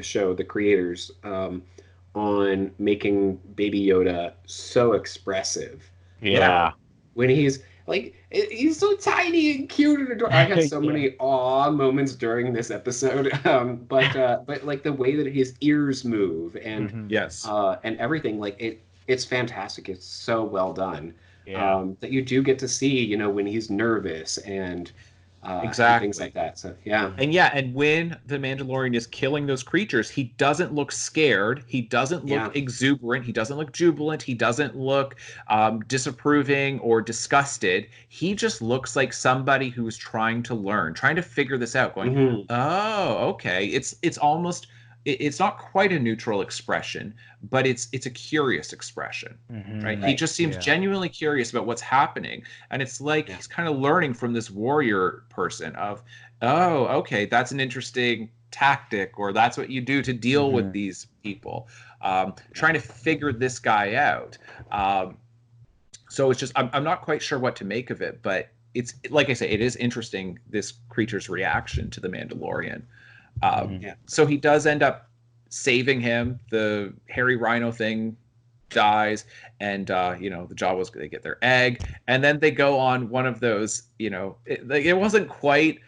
show, the creators, on making Baby Yoda so expressive. yeah. When he's like, he's so tiny and cute and adorable. I had so many awe moments during this episode. But like the way that his ears move and Yes. and everything, like it's fantastic. It's so well done. Yeah. That you do get to see, when he's nervous and Exactly. things like that. So yeah. And when the Mandalorian is killing those creatures, he doesn't look scared. He doesn't look exuberant. He doesn't look jubilant. He doesn't look disapproving or disgusted. He just looks like somebody who's trying to learn, trying to figure this out, going, oh, okay. It's almost, it's not quite a neutral expression, but it's a curious expression, right? He just seems genuinely curious about what's happening, and it's like he's kind of learning from this warrior person of, oh, okay, that's an interesting tactic, or that's what you do to deal with these people, trying to figure this guy out. So it's just, I'm not quite sure what to make of it, but it's, like I say, it is interesting, this creature's reaction to the Mandalorian. So he does end up saving him. The hairy rhino thing dies, and the Jawas, they get their egg, and then they go on one of those, it wasn't quite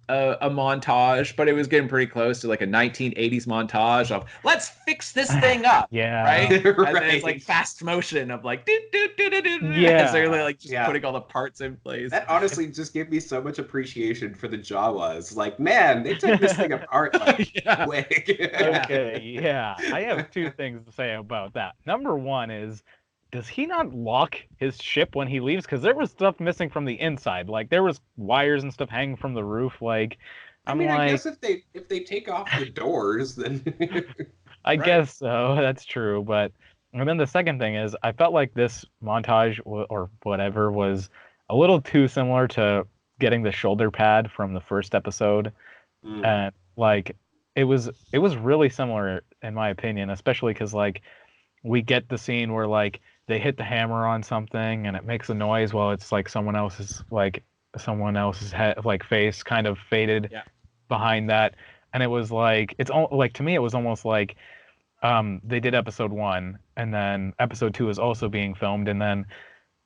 a montage, but it was getting pretty close to like a 1980s montage of, let's fix this thing up. Right? And then it's like fast motion of like Yeah. so you're like just putting all the parts in place. That honestly just gave me so much appreciation for the Jawas. Like, man, they took this thing apart like quick. Okay, yeah. I have two things to say about that. Number one is, does he not lock his ship when he leaves? Because there was stuff missing from the inside. Like, there was wires and stuff hanging from the roof. Like, I mean, I guess if they take off the doors, then I guess so. That's true. But and then the second thing is, I felt like this montage or whatever was a little too similar to getting the shoulder pad from the first episode, and like it was really similar in my opinion, especially because like we get the scene where like they hit the hammer on something and it makes a noise while it's like someone else's head, like face kind of faded Yeah. behind that. And it was like, it's all like, to me it was almost like they did episode 1 and then episode 2 is also being filmed, and then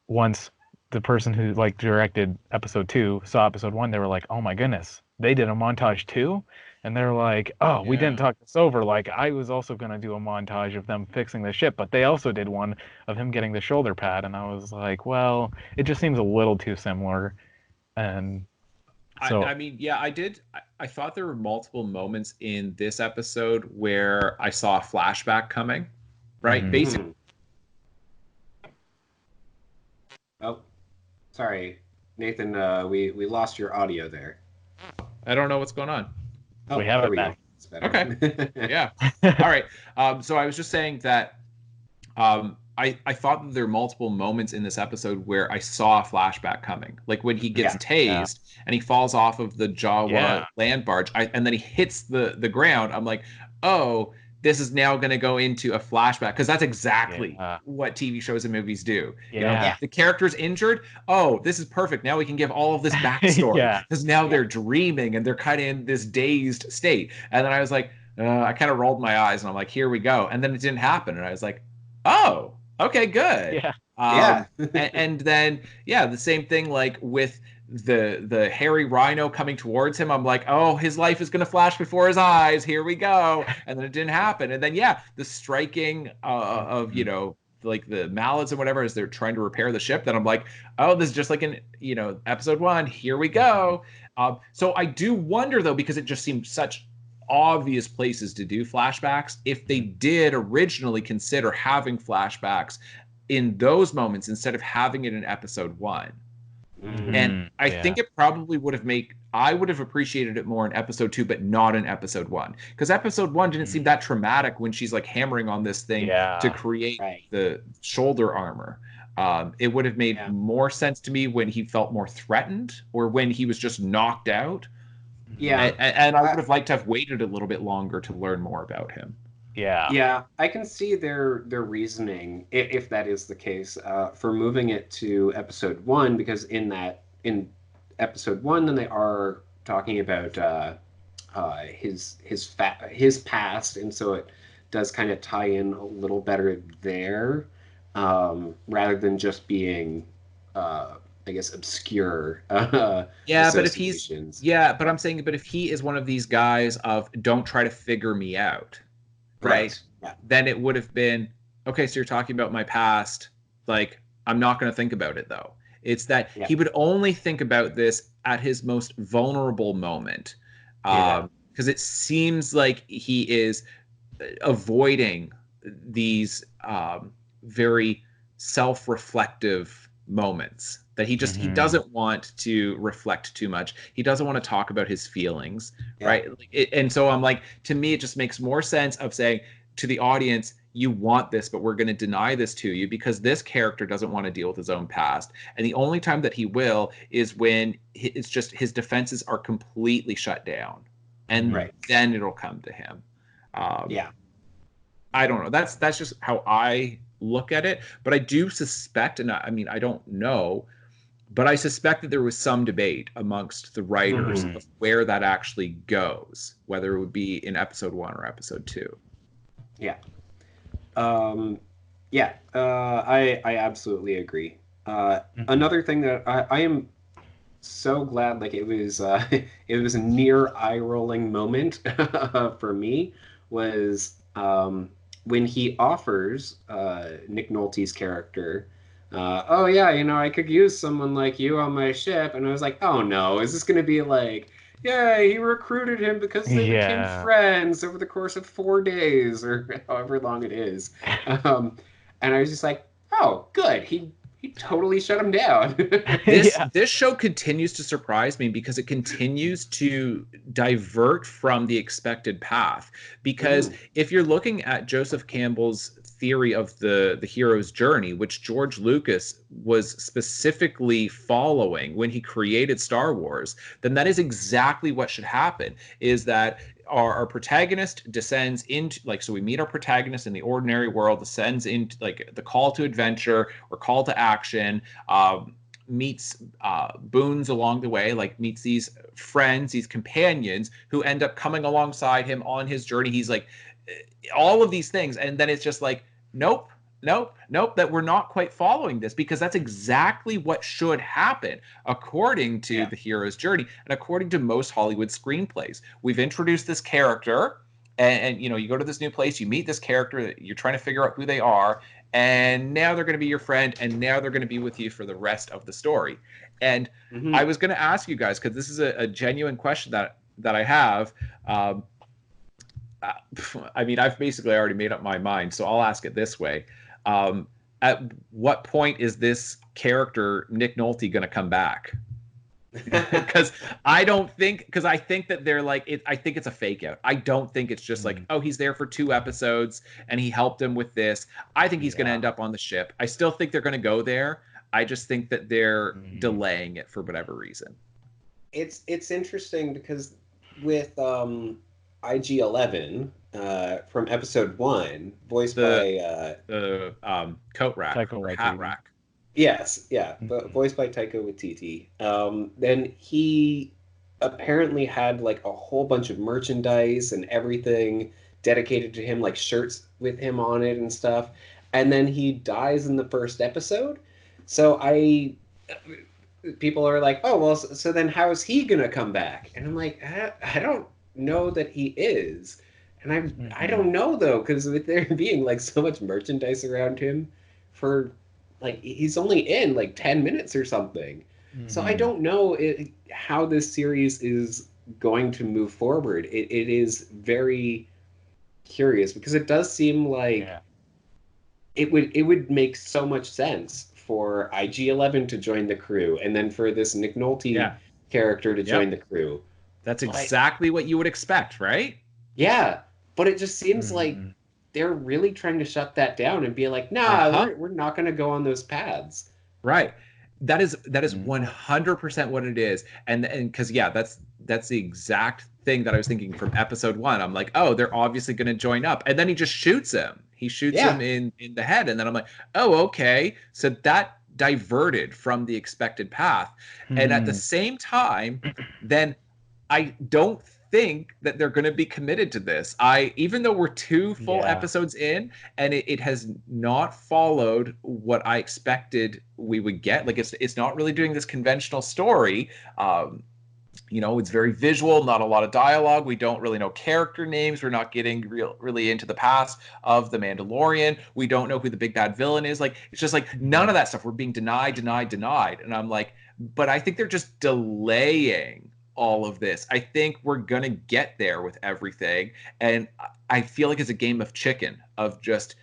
once the person who like directed episode 2 saw episode 1, they were like, oh my goodness, they did a montage too. And they're like, oh, we didn't talk this over. Like, I was also going to do a montage of them fixing the ship, but they also did one of him getting the shoulder pad. And I was like, well, it just seems a little too similar. And so, I mean, yeah, I did. I thought there were multiple moments in this episode where I saw a flashback coming, right? Mhm. Basically, Oh, sorry, Nathan. We lost your audio there. I don't know what's going on. Oh, We have there it we go. back. It's better. Okay. Yeah. All right. So I was just saying that I thought that there were multiple moments in this episode where I saw a flashback coming. Like when he gets tased and he falls off of the Jawa land barge, and then he hits the ground. I'm like, oh, this is now going to go into a flashback, because that's exactly what TV shows and movies do. You know, the character's injured. Oh, this is perfect. Now we can give all of this backstory, because now they're dreaming and they're kind of in this dazed state. And then I was like, I kind of rolled my eyes and I'm like, here we go. And then it didn't happen. And I was like, oh, okay, good. And then, the same thing like with the hairy rhino coming towards him. I'm like, oh, his life is going to flash before his eyes. Here we go. And then it didn't happen. And then, the striking of, like the mallets and whatever as they're trying to repair the ship. Then I'm like, oh, this is just like in, episode 1. Here we go. So I do wonder, though, because it just seemed such obvious places to do flashbacks, if they did originally consider having flashbacks in those moments instead of having it in episode 1. And I think it probably would have I would have appreciated it more in episode 2, but not in episode 1. Because episode 1 didn't seem that traumatic when she's like hammering on this thing to create the shoulder armor. It would have made more sense to me when he felt more threatened or when he was just knocked out. And I would have liked to have waited a little bit longer to learn more about him. Yeah, I can see their reasoning, if that is the case, for moving it to episode 1, because in episode 1, then they are talking about his past, and so it does kind of tie in a little better there, rather than just being I guess obscure but if I'm saying, but if he is one of these guys of don't try to figure me out, right? Then it would have been, okay, so you're talking about my past, like I'm not going to think about it though. It's that he would only think about this at his most vulnerable moment, because it seems like he is avoiding these very self-reflective moments that he just he doesn't want to reflect too much. He doesn't want to talk about his feelings, right? And so I'm like, to me, it just makes more sense of saying to the audience, you want this, but we're going to deny this to you because this character doesn't want to deal with his own past. And the only time that he will is when it's just his defenses are completely shut down. And then it'll come to him. I don't know. That's just how I look at it. But I do suspect, and I mean, I don't know, but I suspect that there was some debate amongst the writers of where that actually goes, whether it would be in episode 1 or episode 2. I absolutely agree. Another thing that I am so glad, like it was a near eye-rolling moment for me, was when he offers Nick Nolte's character, I could use someone like you on my ship. And I was like, oh no, is this going to be like, yeah, he recruited him because they became friends over the course of 4 days or however long it is. And I was just like, oh, good. He totally shut him down. This show continues to surprise me because it continues to divert from the expected path. Because if you're looking at Joseph Campbell's theory of the hero's journey, which George Lucas was specifically following when he created Star Wars, then that is exactly what should happen, is that our protagonist descends into, like, so we meet our protagonist in the ordinary world, descends into like the call to adventure or call to action, meets boons along the way, like meets these friends, these companions who end up coming alongside him on his journey. He's like all of these things, and then it's just like, nope, nope, that we're not quite following this, because that's exactly what should happen according to the hero's journey and according to most Hollywood screenplays. We've introduced this character, and you go to this new place, you meet this character, you're trying to figure out who they are, and now they're going to be your friend, and now they're going to be with you for the rest of the story. And I was going to ask you guys, because this is a genuine question that I have. I mean, I've basically already made up my mind, so I'll ask it this way. At what point is this character, Nick Nolte, going to come back? Because I think that they're like, I think it's a fake out. I don't think it's just like, oh, he's there for 2 episodes and he helped him with this. I think he's going to end up on the ship. I still think they're going to go there. I just think that they're delaying it for whatever reason. It's interesting because with IG-11 from episode 1, voiced by the coat rack or hat rack. Yes, yeah, but voiced by Taika Waititi. Then he apparently had like a whole bunch of merchandise and everything dedicated to him, like shirts with him on it and stuff. And then he dies in the first episode. So people are like, oh, well, so then how is he going to come back? And I'm like, I don't know that he is. And I don't know, though, because with there being like so much merchandise around him for like, he's only in like 10 minutes or something. So I don't know how this series is going to move forward. It is very curious because it does seem like it would make so much sense for IG-11 to join the crew, and then for this Nick Nolte character to join the crew. That's exactly what you would expect, right? Yeah, but it just seems like they're really trying to shut that down and be like, nah, we're not going to go on those paths. Right. That is 100% what it is. And because that's the exact thing that I was thinking from episode 1. I'm like, oh, they're obviously going to join up, and then he just shoots him. He shoots him in the head, and then I'm like, oh, okay. So that diverted from the expected path. And at the same time, then I don't think that they're going to be committed to this. Even though we're 2 full episodes in, and it has not followed what I expected we would get. Like it's not really doing this conventional story. It's very visual, not a lot of dialogue. We don't really know character names. We're not getting really into the past of the Mandalorian. We don't know who the big bad villain is. Like, it's just like none of that stuff. We're being denied. And I'm like, but I think they're just delaying all of this. I think we're going to get there with everything. And I feel like it's a game of chicken of just,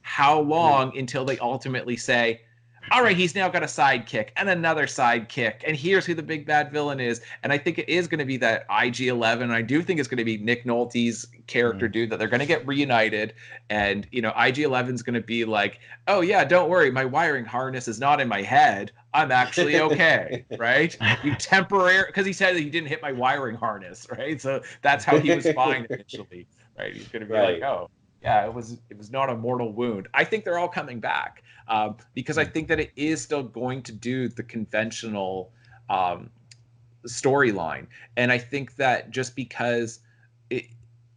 how long until they ultimately say, all right, he's now got a sidekick and another sidekick, and here's who the big bad villain is. And I think it is going to be that IG-11. And I do think it's going to be Nick Nolte's character dude, that they're going to get reunited. And, IG-11 is going to be like, oh, yeah, don't worry. My wiring harness is not in my head. I'm actually okay, right? You temporary, because he said that he didn't hit my wiring harness, right? So that's how he was fine initially, right? He's going to be like, oh, yeah, it was not a mortal wound. I think they're all coming back because I think that it is still going to do the conventional storyline. And I think that just because it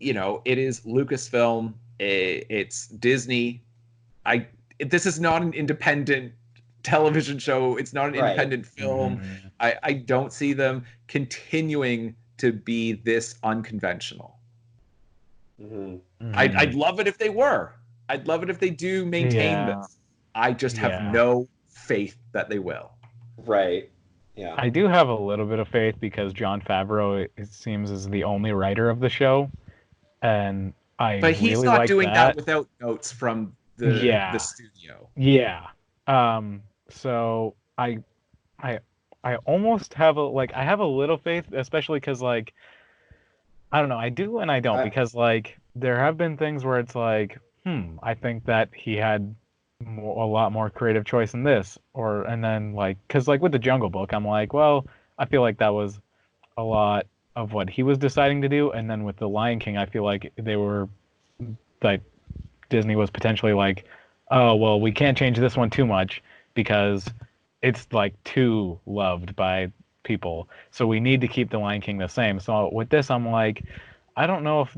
is Lucasfilm, it's Disney. This is not an independent television show. It's not an independent film. I don't see them continuing to be this unconventional. I'd love it if they were. I'd love it if they do maintain this. I just have no faith that they will. Right. Yeah. I do have a little bit of faith because Jon Favreau, it seems, is the only writer of the show, and But he's really not like doing that without notes from the studio. Yeah. So I almost have I have a little faith, especially because like, I don't know, I do and I don't, because like there have been things where it's like, I think that he had a lot more creative choice in this, and then like, because like with the Jungle Book, I'm like, well, I feel like that was a lot of what he was deciding to do, and then with the Lion King, I feel like they were like Disney was potentially like, oh well, we can't change this one too much because it's like too loved by people, so we need to keep the Lion King the same. So with this, I'm like, I don't know if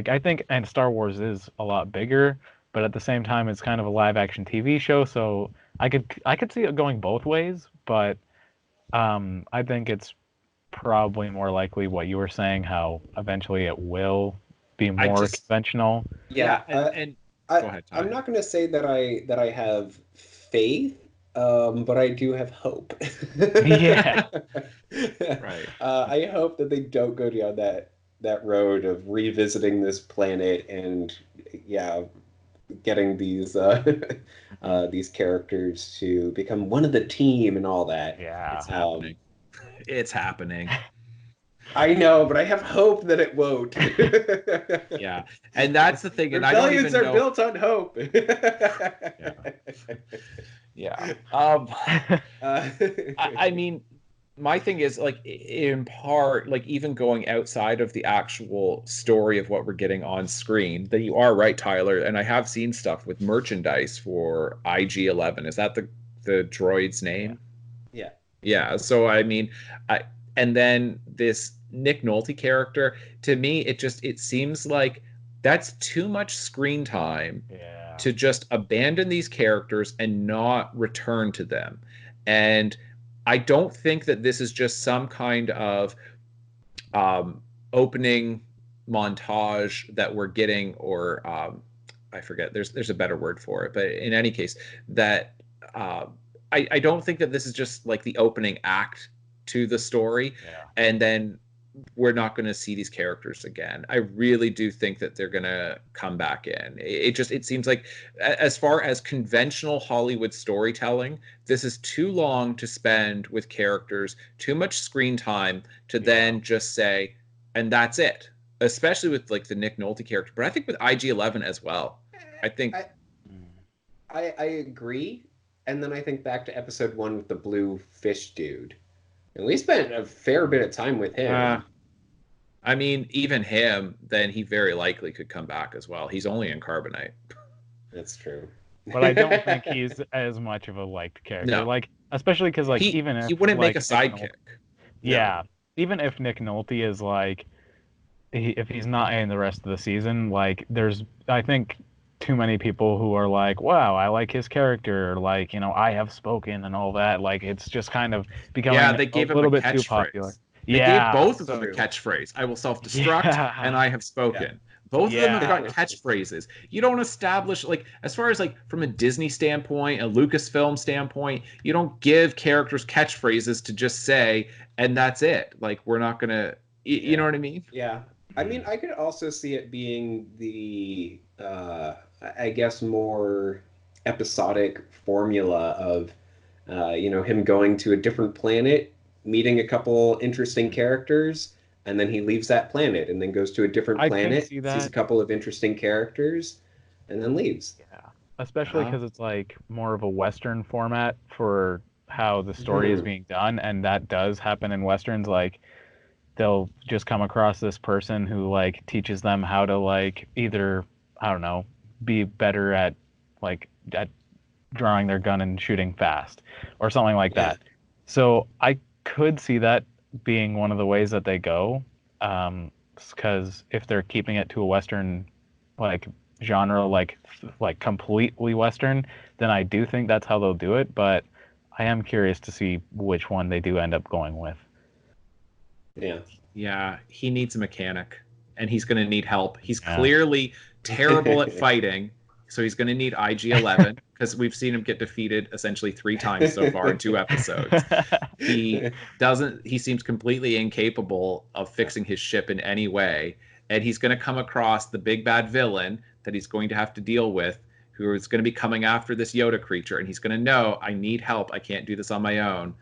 I think, and Star Wars is a lot bigger, but at the same time, it's kind of a live action TV show, so I could see it going both ways, but I think it's probably more likely what you were saying, how eventually it will be I more just conventional. Yeah, and go ahead, I'm Ty. not going to say that I have faith, but I do have hope. Yeah. Right. I hope that they don't go down that road of revisiting this planet and yeah, getting these characters to become one of the team and all that. Yeah. It's happening. It's happening. I know, but I have hope that it won't. Yeah, and that's the thing. And I don't Rebellions even are know. built on hope. Yeah. Uh, I mean, my thing is like in part, like even going outside of the actual story of what we're getting on screen, that you are right, Tyler. And I have seen stuff with merchandise for IG-11. Is that the droid's name? yeah. Yeah. So I mean, I and then this Nick Nolte character, to me, it seems like that's too much screen time Yeah. to just abandon these characters and not return to them. And I don't think that this is just some kind of opening montage that we're getting, or I forget. There's a better word for it, but in any case, that uh, I don't think that this is just like the opening act to the story, Yeah. and then we're not going to see these characters again. I really do think that they're going to come back in. It seems like, as far as conventional Hollywood storytelling, this is too long to spend with characters, too much screen time to then just say, and that's it. Especially with like the Nick Nolte character, but I think with IG-11 as well. I think I agree, and then I think back to episode 1 with the blue fish dude. And we spent a fair bit of time with him. I mean, even him, then he very likely could come back as well. He's only in Carbonite. That's true. But I don't think he's as much of a liked character. No. Like, especially because like he even if wouldn't like make a sidekick. Yeah, even if Nick Nolte is like, if he's not in the rest of the season, like there's I think too many people who are like, wow, I like his character, like, you know, I have spoken and all that. Like it's just kind of becoming They gave a him little a bit too popular. catchphrase. They gave both of them a catchphrase. I will self-destruct and I have spoken. Yeah. Both of them have got Yeah. catchphrases. You don't establish, like, as far as like from a Disney standpoint, a Lucasfilm standpoint, you don't give characters catchphrases to just say, and that's it. Like, we're not gonna, you know what I mean? Yeah. I mean, I could also see it being the, I guess, more episodic formula of, him going to a different planet, meeting a couple interesting characters, and then he leaves that planet and then goes to a different I could planet, see that. sees a couple of interesting characters, and then leaves. Yeah, especially because it's like more of a Western format for how the story is being done, and that does happen in Westerns. Like they'll just come across this person who like teaches them how to like either, I don't know, be better at drawing their gun and shooting fast or something like that. So I could see that being one of the ways that they go, because if they're keeping it to a Western like genre, like completely Western, then I do think that's how they'll do it. But I am curious to see which one they do end up going with. Yeah, he needs a mechanic, and he's going to need help. He's clearly terrible at fighting, so he's going to need IG-11, because we've seen him get defeated essentially 3 times so far in 2 episodes. He seems completely incapable of fixing his ship in any way, and he's going to come across the big bad villain that he's going to have to deal with, who is going to be coming after this Yoda creature, and he's going to know, I need help. I can't do this on my own.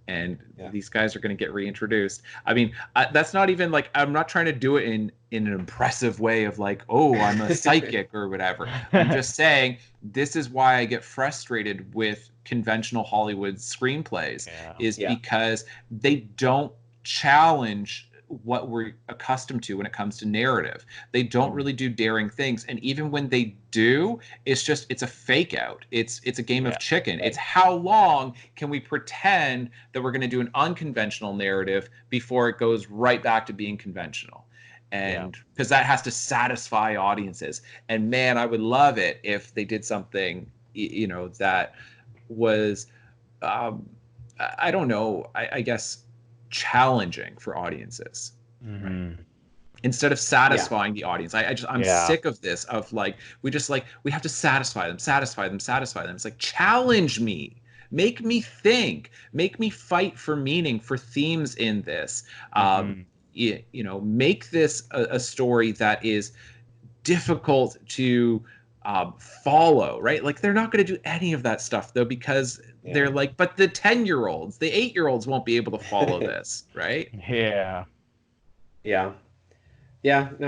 And these guys are going to get reintroduced. I mean, that's not even like, I'm not trying to do it in an impressive way of like, oh, I'm a psychic or whatever. I'm just saying this is why I get frustrated with conventional Hollywood screenplays, is because they don't challenge what we're accustomed to when it comes to narrative. They don't really do daring things, and even when they do, it's a fake out. It's a game of chicken. It's how long can we pretend that we're going to do an unconventional narrative before it goes right back to being conventional. And because that has to satisfy audiences. And man, I would love it if they did something, that was, I don't know, I guess challenging for audiences. Mm-hmm. Instead of satisfying the audience. I'm sick of this, of like, we have to satisfy them. It's like, challenge me. Make me think. Make me fight for meaning, for themes in this. Make this a story that is difficult to follow, right? Like, they're not going to do any of that stuff, though, because they're like, but the 10-year-olds, the 8-year-olds won't be able to follow this, right? Yeah. No,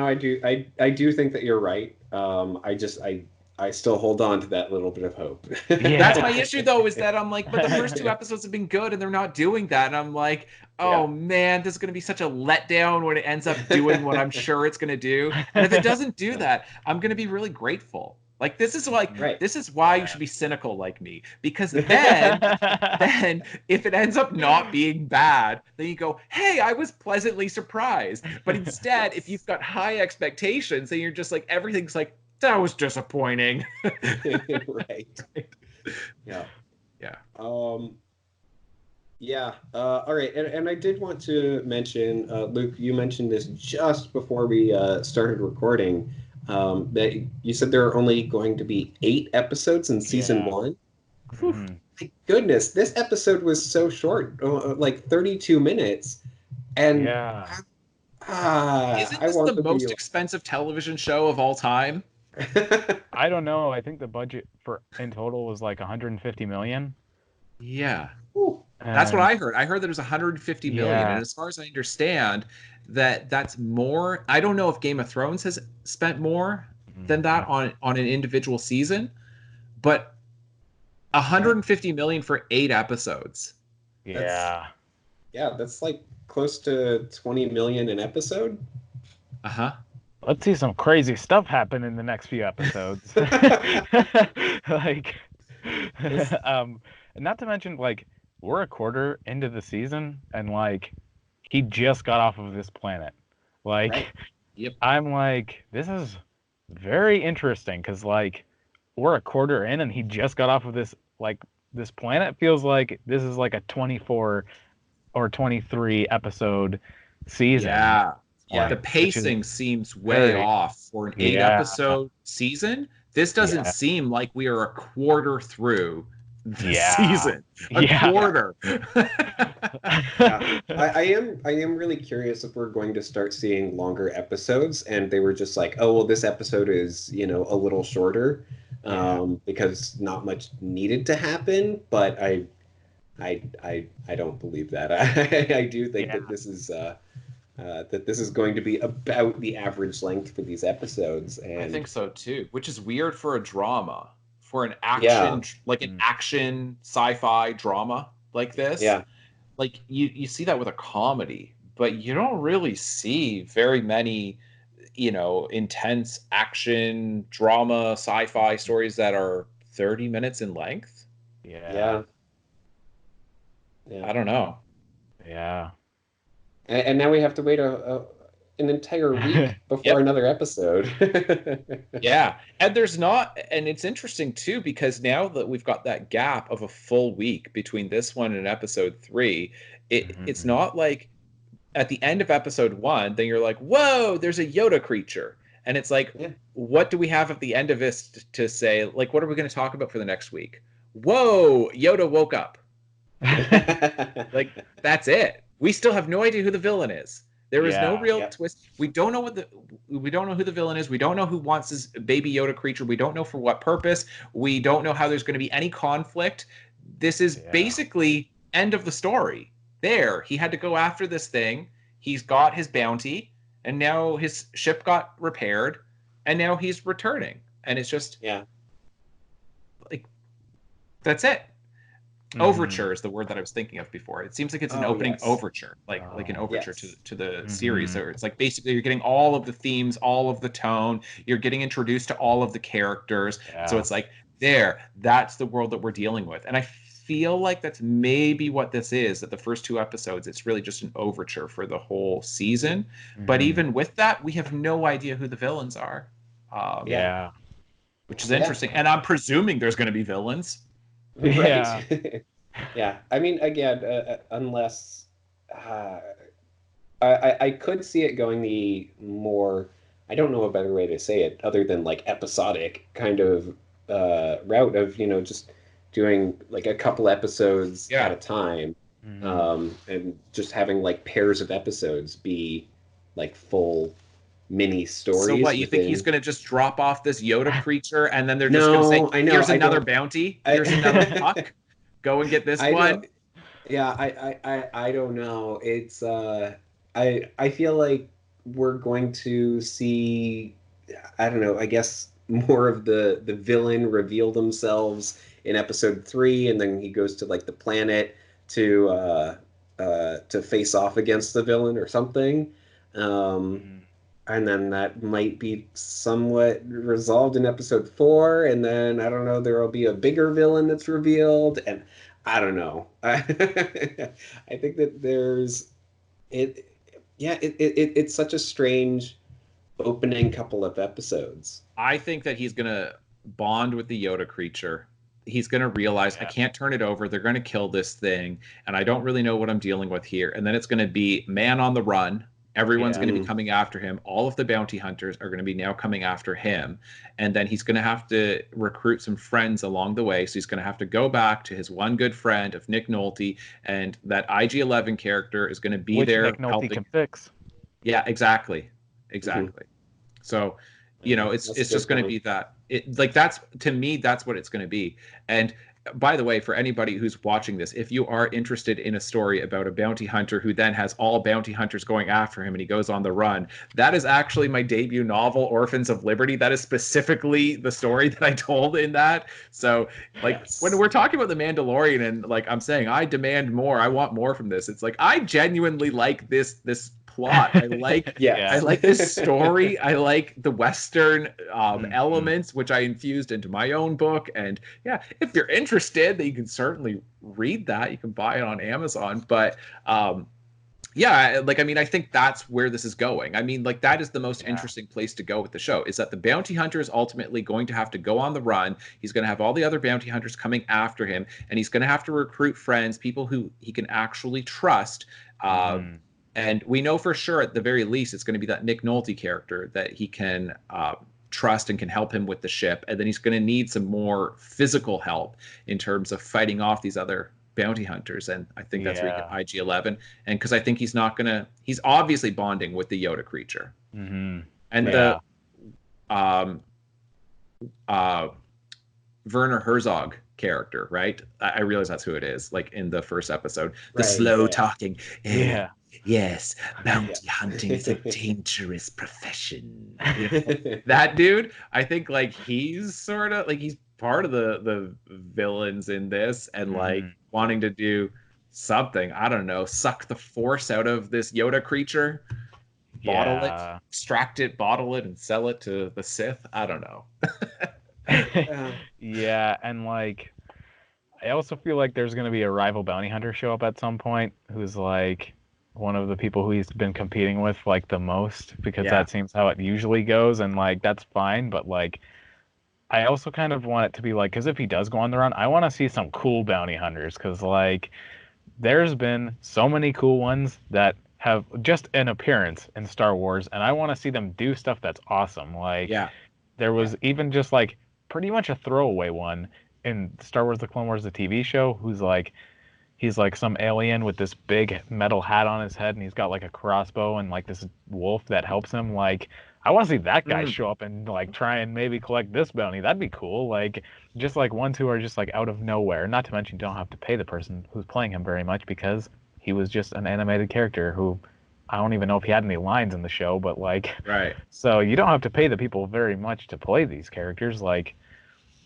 I do think that you're right. I still hold on to that little bit of hope. That's my issue, though, is that I'm like, but the first 2 episodes have been good and they're not doing that. And I'm like, oh man, this is going to be such a letdown when it ends up doing what I'm sure it's going to do. And if it doesn't do that, I'm going to be really grateful. Like, this is why you should be cynical like me, because then if it ends up not being bad, then you go, hey, I was pleasantly surprised. But instead, if you've got high expectations, then you're just like, everything's like, that was disappointing. Right. Yeah. All right. And I did want to mention, Luke, you mentioned this just before we started recording, that you said there are only going to be 8 episodes in season 1. Mm-hmm. My goodness, this episode was so short, like 32 minutes. And isn't this the most expensive television show of all time? I don't know. I think the budget in total was like 150 million. Yeah. That's what I heard. I heard that it was 150 million. And as far as I understand, that's more. I don't know if Game of Thrones has spent more than that on an individual season, but 150 million for 8 episodes. That's like close to 20 million an episode. Let's see some crazy stuff happen in the next few episodes. Like, not to mention, like, we're a quarter into the season, and like, he just got off of this planet. Like, I'm like, this is very interesting, because like, we're a quarter in, and he just got off of this, like, this planet. Feels like this is like a 24 or 23 episode season. The pacing seems way off for an 8-episode season. This doesn't seem like we are a quarter through the season. Quarter. I am really curious if we're going to start seeing longer episodes, and they were just like, oh well, this episode is a little shorter, because not much needed to happen. But I don't believe that. I do think that this is. That this is going to be about the average length for these episodes, and I think so too. Which is weird for a drama, for an action, like an action sci-fi drama like this. Like you see that with a comedy, but you don't really see very many, intense action drama sci-fi stories that are 30 minutes in length. Yeah. I don't know. And now we have to wait an entire week before another episode. And it's interesting too, because now that we've got that gap of a full week between this one and episode 3, it's not like at the end of episode 1, then you're like, whoa, there's a Yoda creature. And it's like, what do we have at the end of this to say? Like, what are we going to talk about for the next week? Whoa, Yoda woke up. Like, that's it. We still have no idea who the villain is. There is no real twist. We don't know we don't know who the villain is. We don't know who wants this baby Yoda creature. We don't know for what purpose. We don't know how there's going to be any conflict. This is basically end of the story. There, he had to go after this thing. He's got his bounty, and now his ship got repaired, and now he's returning. And it's just like, that's it. Overture is the word that I was thinking of before. It seems like it's an opening yes. overture, like an overture Yes. to the series. So it's like basically you're getting all of the themes, all of the tone. You're getting introduced to all of the characters. So it's like that's the world that we're dealing with. And I feel like that's maybe what this is. That the first 2 episodes, it's really just an overture for the whole season. But even with that, we have no idea who the villains are. Which is interesting. And I'm presuming there's going to be villains. Right. Yeah. I mean, again, unless I could see it going the more, I don't know a better way to say it other than like episodic kind of route of, just doing like a couple episodes at a time, and just having like pairs of episodes be like full mini stories. So what, you think he's going to just drop off this Yoda creature and then they're just going to say, here's another bounty, here's another puck, go and get this one? Yeah, I don't know. It's I feel like we're going to see, I don't know, I guess more of the villain reveal themselves in episode 3, and then he goes to like the planet to face off against the villain or something. And then that might be somewhat resolved in episode 4, and then I don't know, there will be a bigger villain that's revealed, and I don't know. I think that there's it. Yeah, it's such a strange opening couple of episodes. I think that he's gonna bond with the Yoda creature. He's gonna realize I can't turn it over. They're gonna kill this thing, and I don't really know what I'm dealing with here. And then it's gonna be man on the run. Everyone's going to be coming after him. All of the bounty hunters are going to be now coming after him. And then he's going to have to recruit some friends along the way. So he's going to have to go back to his one good friend of Nick Nolte. And that IG-11 character is going to be there Nick Nolte helping. Can fix. Yeah, exactly. So, it's just going to be that. That's, to me, that's what it's going to be. And by the way, for anybody who's watching this, if you are interested in a story about a bounty hunter who then has all bounty hunters going after him and he goes on the run, that is actually my debut novel, Orphans of Liberty. That is specifically the story that I told in that. So, when we're talking about The Mandalorian and I'm saying I demand more, I want more from this. It's like I genuinely like this plot. I like I like this story. I like the Western elements, which I infused into my own book. And if you're interested, then you can certainly read that. You can buy it on Amazon. But I think that's where this is going. I mean, that is the most interesting place to go with the show, is that the bounty hunter is ultimately going to have to go on the run. He's going to have all the other bounty hunters coming after him, and he's going to have to recruit friends, people who he can actually trust. And we know for sure, at the very least, it's going to be that Nick Nolte character that he can trust and can help him with the ship. And then he's going to need some more physical help in terms of fighting off these other bounty hunters. And I think that's where you get IG-11. And because I think he's obviously bonding with the Yoda creature. And the Werner Herzog character, right? I realize that's who it is, in the first episode. The slow talking. Yes, bounty hunting is a dangerous profession. That dude, I think he's sort of he's part of the villains in this, and wanting to do something, I don't know, suck the force out of this Yoda creature, bottle it, extract it, bottle it, and sell it to the Sith. I don't know. And I also feel like there's going to be a rival bounty hunter show up at some point who's one of the people who he's been competing with the most, because that seems how it usually goes, and that's fine, but I also kind of want it to be because if he does go on the run, I want to see some cool bounty hunters, because there's been so many cool ones that have just an appearance in Star Wars, and I want to see them do stuff that's awesome. There was even just pretty much a throwaway one in Star Wars: The Clone Wars, the TV show, who's he's some alien with this big metal hat on his head, and he's got a crossbow and this wolf that helps him. I want to see that guy show up and try and maybe collect this bounty. That'd be cool. Just ones who are just out of nowhere. Not to mention, you don't have to pay the person who's playing him very much, because he was just an animated character who I don't even know if he had any lines in the show, but right. So you don't have to pay the people very much to play these characters.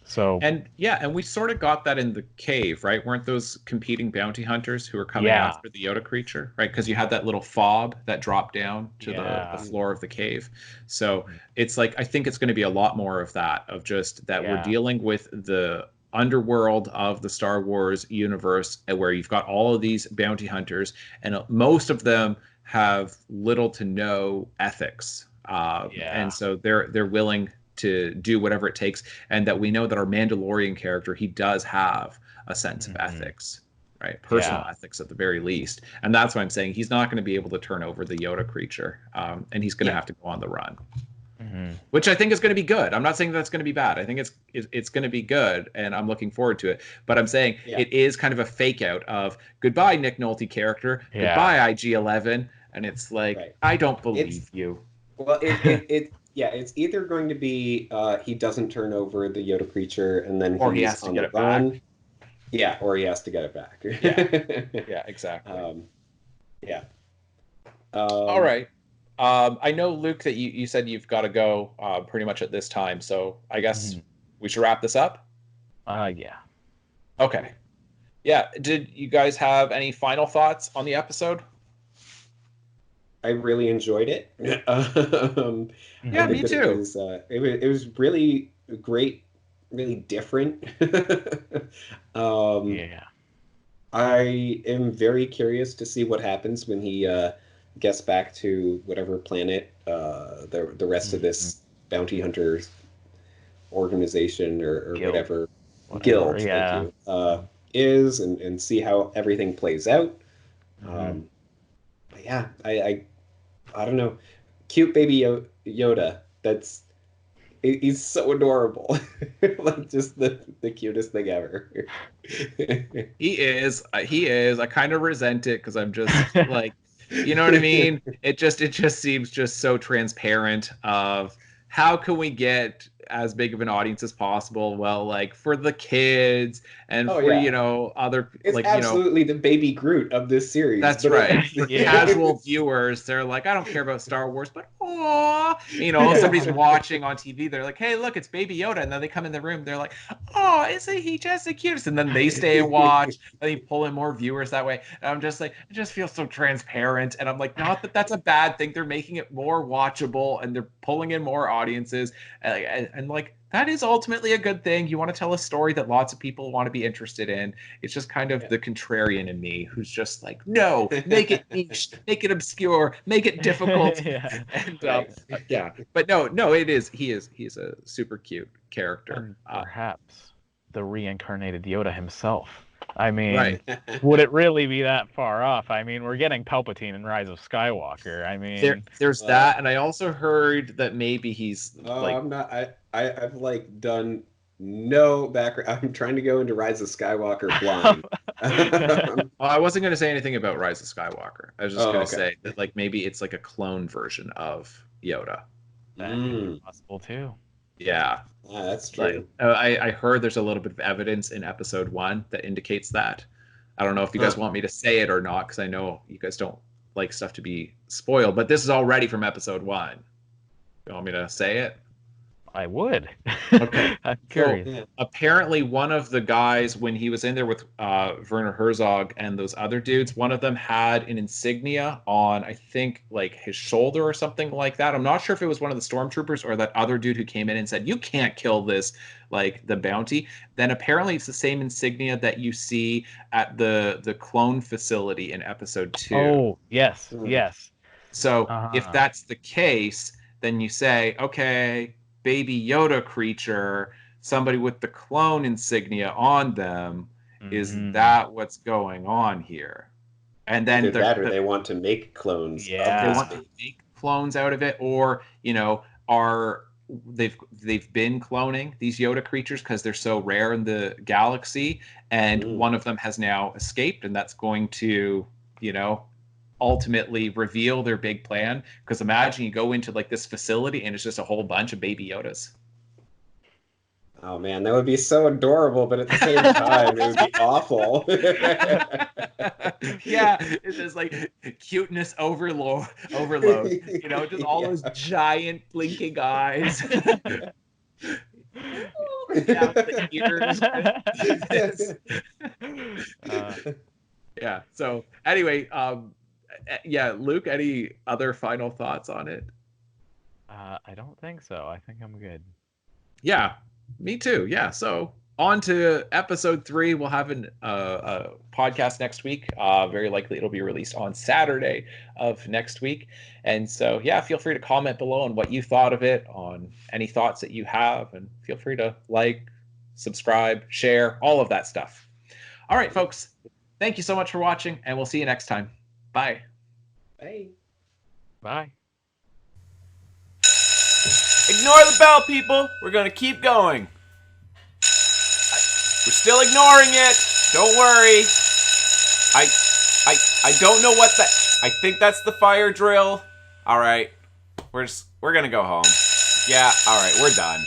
So And yeah, and we sort of got that in the cave, right? Weren't those competing bounty hunters who were coming yeah, after the Yoda creature, right? Because you had that little fob that dropped down to the yeah, floor of the cave. So it's like, I think it's going to be a lot more of that, of just that we're yeah, dealing with the underworld of the Star Wars universe, where you've got all of these bounty hunters, and most of them have little to no ethics. yeah. And so they're willing to do whatever it takes, and that we know that our Mandalorian character, he does have a sense of ethics, right? Personal Yeah. ethics at the very least, and that's why I'm saying he's not going to be able to turn over the Yoda creature, and he's going to have to go on the run, which I think is going to be good. I'm not saying that's going to be bad. I think it's going to be good, and I'm looking forward to it. But I'm saying it is kind of a fake out of goodbye Nick Nolte character, goodbye IG-11, and it's like I don't believe you. Well, it's either going to be he doesn't turn over the Yoda creature and then Or he he's has to on get the it back. run. Yeah, or he has to get it back. Yeah, exactly. Yeah. All right. I know, Luke, that you said you've got to go pretty much at this time, so I guess we should wrap this up. Yeah. Okay. Yeah. Did you guys have any final thoughts on the episode? I really enjoyed it. Yeah, me too. It was really great, really different. Yeah. I am very curious to see what happens when he gets back to whatever planet the rest of this bounty hunters organization or whatever guild, yeah. thank you, is, and see how everything plays out. But yeah, I don't know. Cute baby Yoda. He's so adorable. Like just the cutest thing ever. He is. He is. I kind of resent it because I'm just like, you know what I mean? It just seems just so transparent of how can we get as big of an audience as possible? Well, like for the kids and other, it's like, absolutely the baby Groot of this series. That's right. For casual viewers, they're like, I don't care about Star Wars, but aw, somebody's watching on TV. They're like, hey, look, it's Baby Yoda, and then they come in the room. They're like, oh, isn't he just the cutest? And then they stay and watch, and they pull in more viewers that way. And I'm just like, it just feels so transparent. And I'm like, not that that's a bad thing. They're making it more watchable, and they're pulling in more audiences, and like that is ultimately a good thing. You want to tell a story that lots of people want to be interested in. It's just kind of the contrarian in me who's just like, no, make it niche, make it obscure, make it difficult. And but no, it is. He's a super cute character. Perhaps the reincarnated Yoda himself. I mean, would it really be that far off? I mean, we're getting Palpatine in Rise of Skywalker. I mean, there's that, and I also heard that maybe he's like, I'm not. I've like done no background. I'm trying to go into Rise of Skywalker blind. I wasn't going to say anything about Rise of Skywalker. I was just going to say that like maybe it's like a clone version of Yoda. That could be possible too. Yeah. That's true. Like, I heard there's a little bit of evidence in episode 1 that indicates that. I don't know if you guys want me to say it or not, because I know you guys don't like stuff to be spoiled, but this is already from episode 1. You want me to say it? I would. Okay. I'm curious. So, apparently, one of the guys, when he was in there with Werner Herzog and those other dudes, one of them had an insignia on, I think, like his shoulder or something like that. I'm not sure if it was one of the stormtroopers or that other dude who came in and said, you can't kill this, like the bounty. Then apparently it's the same insignia that you see at the clone facility in episode 2. Oh, yes, yes. So if that's the case, then you say, okay, Baby Yoda creature, somebody with the clone insignia on them, is that what's going on here? And then or they want to make clones. Yeah, they want to make clones out of it, or they've been cloning these Yoda creatures because they're so rare in the galaxy, and one of them has now escaped, and that's going to ultimately reveal their big plan. Because imagine you go into like this facility and it's just a whole bunch of Baby Yodas. Oh man, that would be so adorable, but at the same time, it would be awful. Yeah, it's just like cuteness overload. Just all those giant blinking eyes. Yeah, the ears. Yeah. So anyway, yeah, Luke, any other final thoughts on it? I don't think so. I think I'm good. Yeah, me too. Yeah. So on to episode 3. We'll have a podcast next week. Very likely it'll be released on Saturday of next week. And so, yeah, feel free to comment below on what you thought of it, on any thoughts that you have, and feel free to like, subscribe, share, all of that stuff. All right, folks. Thank you so much for watching, and we'll see you next time. Bye. Bye. Bye. Ignore the bell, people. We're gonna keep going. We're still ignoring it. Don't worry. I don't know what that. I think that's the fire drill. All right. We're gonna go home. Yeah. All right. We're done.